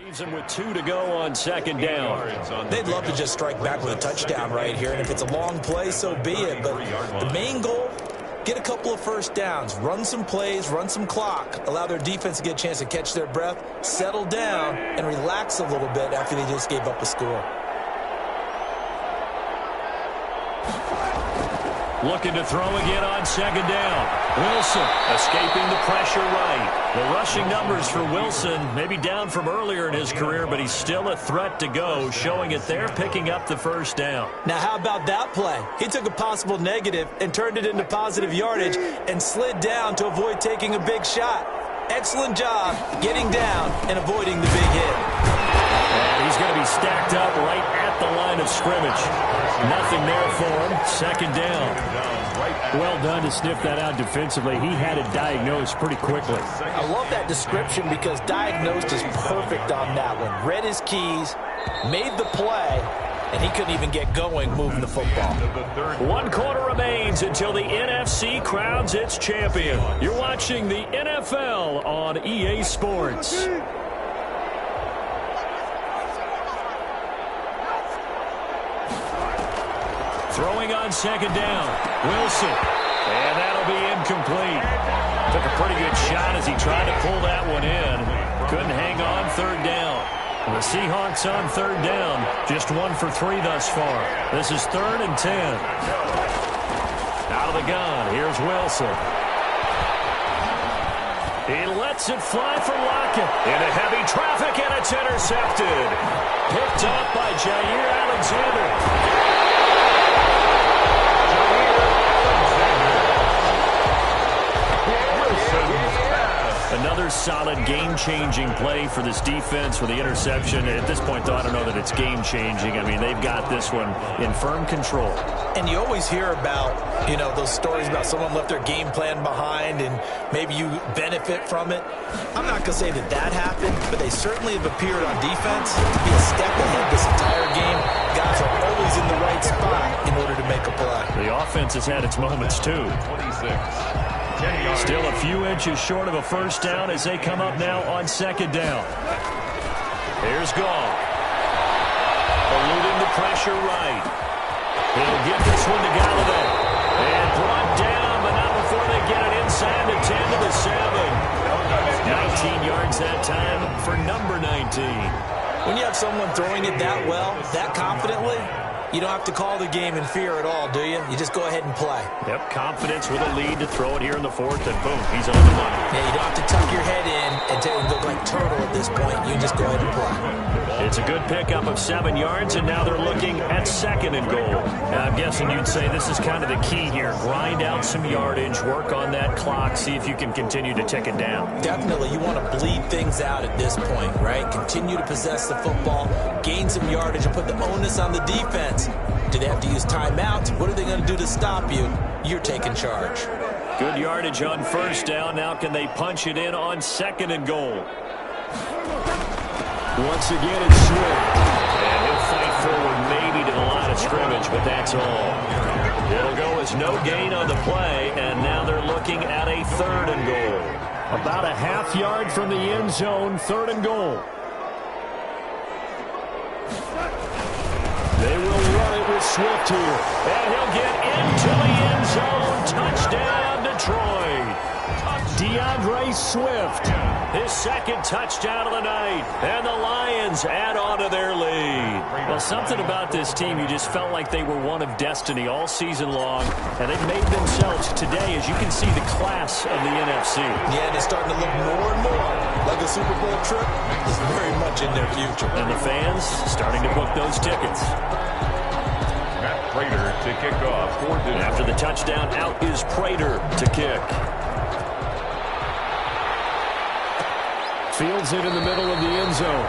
S3: Leaves him with 2 to go on second down.
S5: They'd love to just strike back with a touchdown right here, and if it's a long play, so be it. But the main goal, get a couple of first downs, run some plays, run some clock, allow their defense to get a chance to catch their breath, settle down, and relax a little bit after they just gave up a score.
S3: Looking to throw again on second down. Wilson escaping the pressure right. The rushing numbers for Wilson maybe down from earlier in his career, but he's still a threat to go, showing it there, picking up the first down.
S5: Now, how about that play? He took a possible negative and turned it into positive yardage and slid down to avoid taking a big shot. Excellent job getting down and avoiding the big hit.
S3: And he's going to be stacked up right at the line of scrimmage. Nothing there for him. Second down.
S10: Well done to sniff that out defensively. He had it diagnosed pretty quickly.
S4: I love that description because diagnosed is perfect on that one. Read his keys, made the play, and he couldn't even get going moving the football.
S3: 1 quarter remains until the NFC crowns its champion. You're watching the NFL on EA Sports. Throwing on second down. Wilson. And that'll be incomplete. Took a pretty good shot as he tried to pull that one in. Couldn't hang on third down. The Seahawks on third down. Just 1 for 3 thus far. This is 3rd and 10. Out of the gun. Here's Wilson. He lets it fly for Lockett. Into heavy traffic, and it's intercepted. Picked up by Jair Alexander. Another solid game-changing play for this defense with the interception. At this point, though, I don't know that it's game-changing. I mean, they've got this one in firm control.
S5: And you always hear about, those stories about someone left their game plan behind and maybe you benefit from it. I'm not going to say that happened, but they certainly have appeared on defense to be a step ahead this entire game. Guys are always in the right spot in order to make a play.
S3: The offense has had its moments, too.
S2: 26.
S3: Still a few inches short of a first down as they come up now on second down. Here's Gall. Eluding the pressure right. He'll get this one to Galladay. And brought down, but not before they get it inside the 10 to the 7. 19 yards that time for number 19.
S5: When you have someone throwing it that well, that confidently, you don't have to call the game in fear at all, do you? You just go ahead and play.
S3: Yep, confidence with a lead to throw it here in the 4th, and boom, he's on the money.
S5: Yeah, you don't have to tuck your head in and look like turtle at this point. You just go ahead and play.
S3: It's a good pickup of 7 yards, and now they're looking at 2nd and goal. And I'm guessing you'd say this is kind of the key here. Grind out some yardage, work on that clock, see if you can continue to tick it down.
S5: Definitely. You want to bleed things out at this point, right? Continue to possess the football, gain some yardage, and put the onus on the defense. Do they have to use timeouts? What are they going to do to stop you? You're taking charge.
S3: Good yardage on first down. Now can they punch it in on 2nd and goal? Once again, it's Swift. And he'll fight forward maybe to the line of scrimmage, but that's all. It'll go as no gain on the play, and now they're looking at a 3rd and goal.
S10: About a half yard from the end zone, 3rd and goal.
S3: They will run it with Swift here. And he'll get into the end zone. Touchdown, Detroit. DeAndre Swift, his 2nd touchdown of the night. And the Lions add on to their lead. Well, something about this team, you just felt like they were one of destiny all season long. And they've made themselves today, as you can see, the class of the NFC.
S5: Yeah, and it's starting to look more and more like a Super Bowl trip is very much in their future.
S3: And the fans starting to book those tickets.
S2: Matt Prater to kick off.
S3: After the touchdown, out is Prater to kick.
S10: Fields it in the middle of the end zone.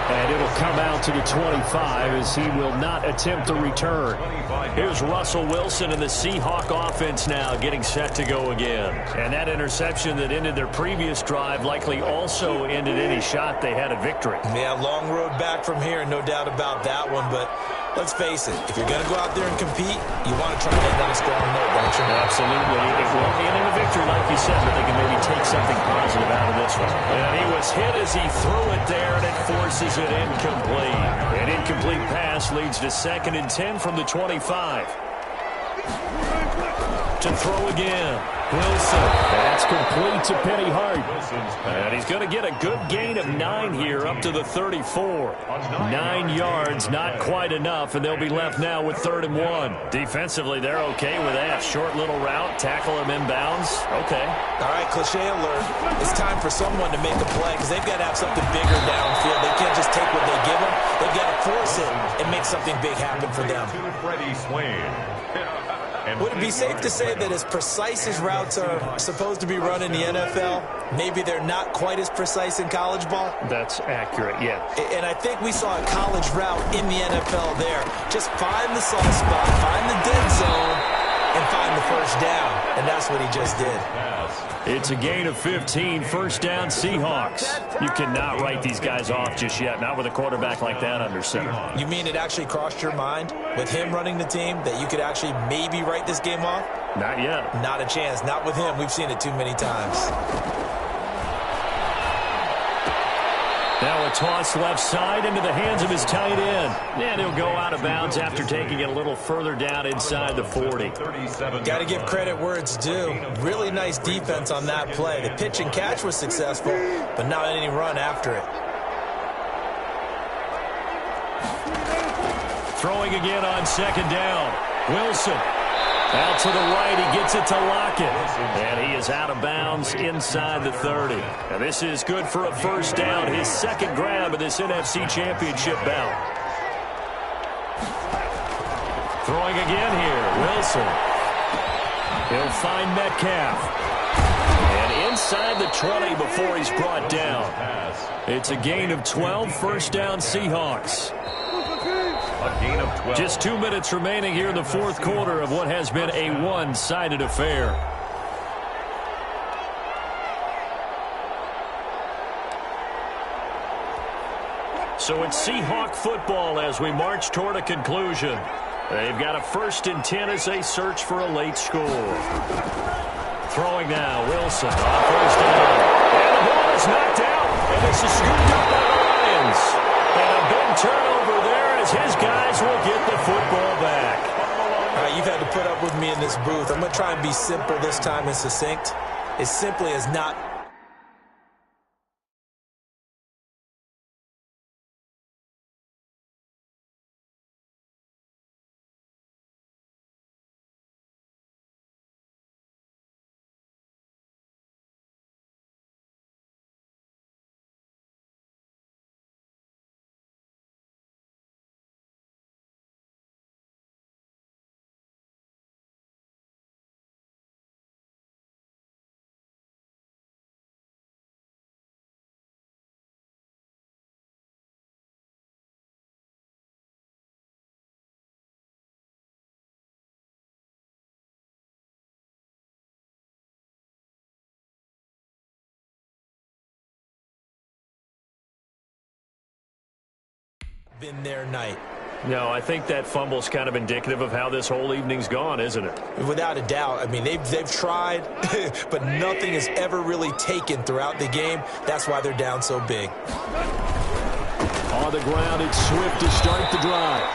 S10: And it'll come out to the 25 as he will not attempt the return.
S3: Here's Russell Wilson and the Seahawk offense now getting set to go again. And that interception that ended their previous drive likely also ended any shot they had at victory.
S5: Yeah, long road back from here, no doubt about that one. But let's face it, if you're going to go out there and compete, you want to try to end on a strong note, don't you?
S3: Absolutely. It won't end in a victory, like you said, but they can maybe take something positive out of this one. And he was hit as he threw it there, and it forces it incomplete. An incomplete pass leads to 2nd and 10 from the 25. To throw again. Wilson. That's complete to Penny Hart. And he's going to get a good gain of 9 here up to the 34. 9 yards, not quite enough, and they'll be left now with 3rd and 1. Defensively, they're okay with that. Short little route, tackle him inbounds. Okay.
S5: All right, cliche alert. It's time for someone to make a play because they've got to have something bigger downfield. They can't just take what they give them. They've got to force it and make something big happen for them. Would it be safe to say that as precise as routes are supposed to be run in the NFL, maybe they're not quite as precise in college ball?
S10: That's accurate, yeah.
S5: And I think we saw a college route in the NFL there. Just find the soft spot, find the dead zone, and find the first down. And that's what he just did.
S3: It's a gain of 15, 1st down Seahawks. You cannot write these guys off just yet, not with a quarterback like that under center.
S5: You mean it actually crossed your mind with him running the team that you could actually maybe write this game off?
S3: Not yet.
S5: Not a chance. Not with him. We've seen it too many times.
S3: Now a toss left side into the hands of his tight end. And he'll go out of bounds after taking it a little further down inside the 40.
S5: Got to give credit where it's due. Really nice defense on that play. The pitch and catch was successful, but not any run after it.
S3: Throwing again on 2nd down. Wilson. Out to the right, he gets it to Lockett. And he is out of bounds inside the 30. Now this is good for a 1st down, his 2nd grab of this NFC Championship bout. Throwing again here, Wilson. He'll find Metcalf. And inside the 20 before he's brought down. It's a gain of 12, 1st down Seahawks.
S2: A gain of 12.
S3: Just 2 minutes remaining here in the 4th quarter of what has been a one-sided affair. So it's Seahawk football as we march toward a conclusion. They've got a 1st and 10 as they search for a late score. Throwing now, Wilson on 1st down. And the ball is knocked out. And this is scooped up by the Lions. And a big turnover there as his guys will get the football back.
S5: All right, you've had to put up with me in this booth. I'm going to try and be simple this time and succinct. As simply as not. Been their night.
S3: No, I think that fumble's kind of indicative of how this whole evening's gone, isn't it?
S5: Without a doubt. I mean, they've tried, but nothing has ever really taken throughout the game. That's why they're down so big.
S3: On the ground, it's Swift to start the drive.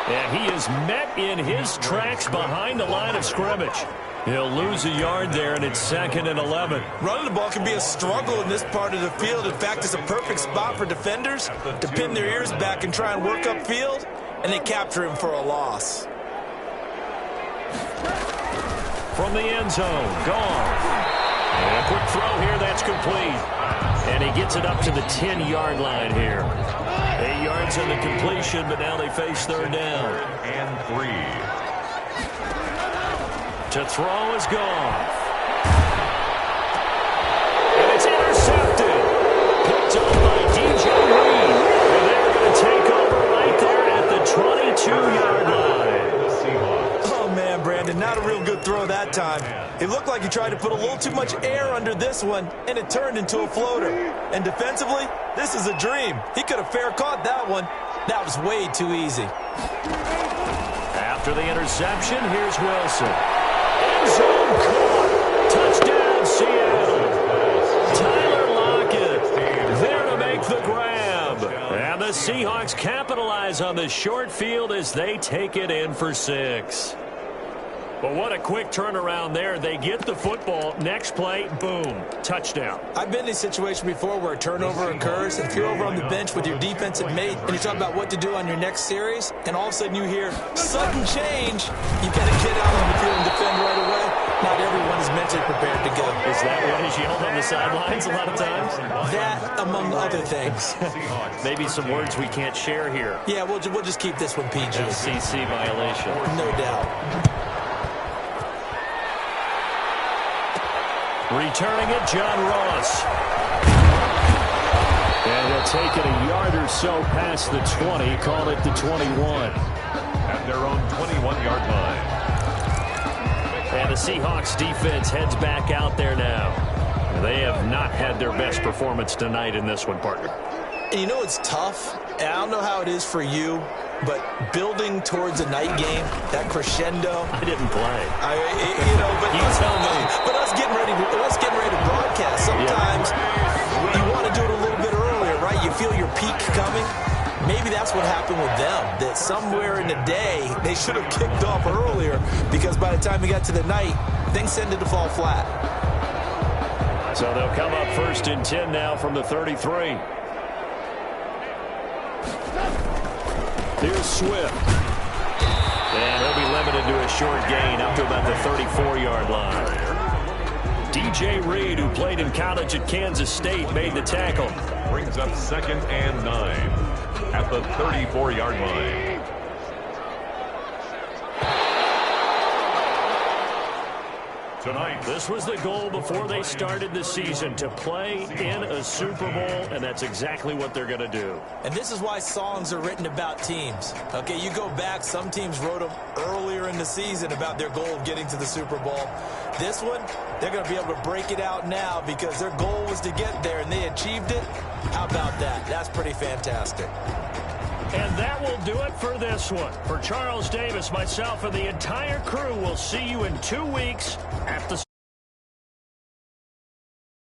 S3: And he is met in his tracks behind the line of scrimmage. He'll lose a yard there, and it's 2nd and 11.
S5: Running the ball can be a struggle in this part of the field. In fact, it's a perfect spot for defenders to pin their ears back and try and work upfield, and they capture him for a loss.
S3: From the end zone, gone. And a quick throw here, that's complete. And he gets it up to the 10-yard line here. 8 yards in the completion, but now they face 3rd down.
S2: And 3.
S3: To throw is gone. And it's intercepted. Picked up by DJ Reed. And they're going to take over right there at the 22-yard line.
S5: Oh, man, Brandon, not a real good throw that time. It looked like he tried to put a little too much air under this one, and it turned into a floater. And defensively, this is a dream. He could have fair caught that one. That was way too easy.
S3: After the interception, here's Wilson. End zone caught. Touchdown, Seattle. Tyler Seahawks capitalize on the short field as they take it in for 6. But what a quick turnaround there. They get the football. Next play, boom, touchdown.
S5: I've been in a situation before where a turnover occurs, and if you're over on the bench with your defensive mate and you talk about what to do on your next series, and all of a sudden you hear sudden change, you got to get out on the field and defend right away. Not everyone is mentally prepared to go.
S3: Is that what is yelled on the sidelines a lot of times?
S5: That, among other things.
S3: Maybe some words we can't share here.
S5: Yeah, we'll just keep this one PG.
S3: FCC violation.
S5: No doubt.
S3: Returning it, John Ross.
S10: And he'll take it a yard or so past the 20, call it the 21.
S2: At their own 21-yard line.
S3: And the Seahawks defense heads back out there now. They have not had their best performance tonight in this one, partner.
S5: And you know it's tough, and I don't know how it is for you, but building towards a night game, that crescendo.
S3: I didn't play.
S5: But
S3: you tell me.
S5: But us getting ready to broadcast, sometimes you want to do it a little bit earlier, right? You feel your peak coming. Maybe that's what happened with them, that somewhere in the day they should have kicked off earlier because by the time we got to the night, things tended to fall flat.
S3: So they'll come up 1st and 10 now from the 33.
S10: Here's Swift.
S3: And he'll be limited to a short gain up to about the 34-yard line. DJ Reed, who played in college at Kansas State, made the tackle.
S2: Brings up 2nd and 9 at the 34-yard line. Tonight,
S3: this was the goal before they started the season, to play in a Super Bowl, and that's exactly what they're going to do.
S5: And this is why songs are written about teams. Okay, you go back, some teams wrote them earlier in the season about their goal of getting to the Super Bowl. This one, they're going to be able to break it out now because their goal was to get there, and they achieved it. How about that? That's pretty fantastic.
S3: And that will do it for this one. For Charles Davis, myself, and the entire crew, we'll see you in 2 weeks at the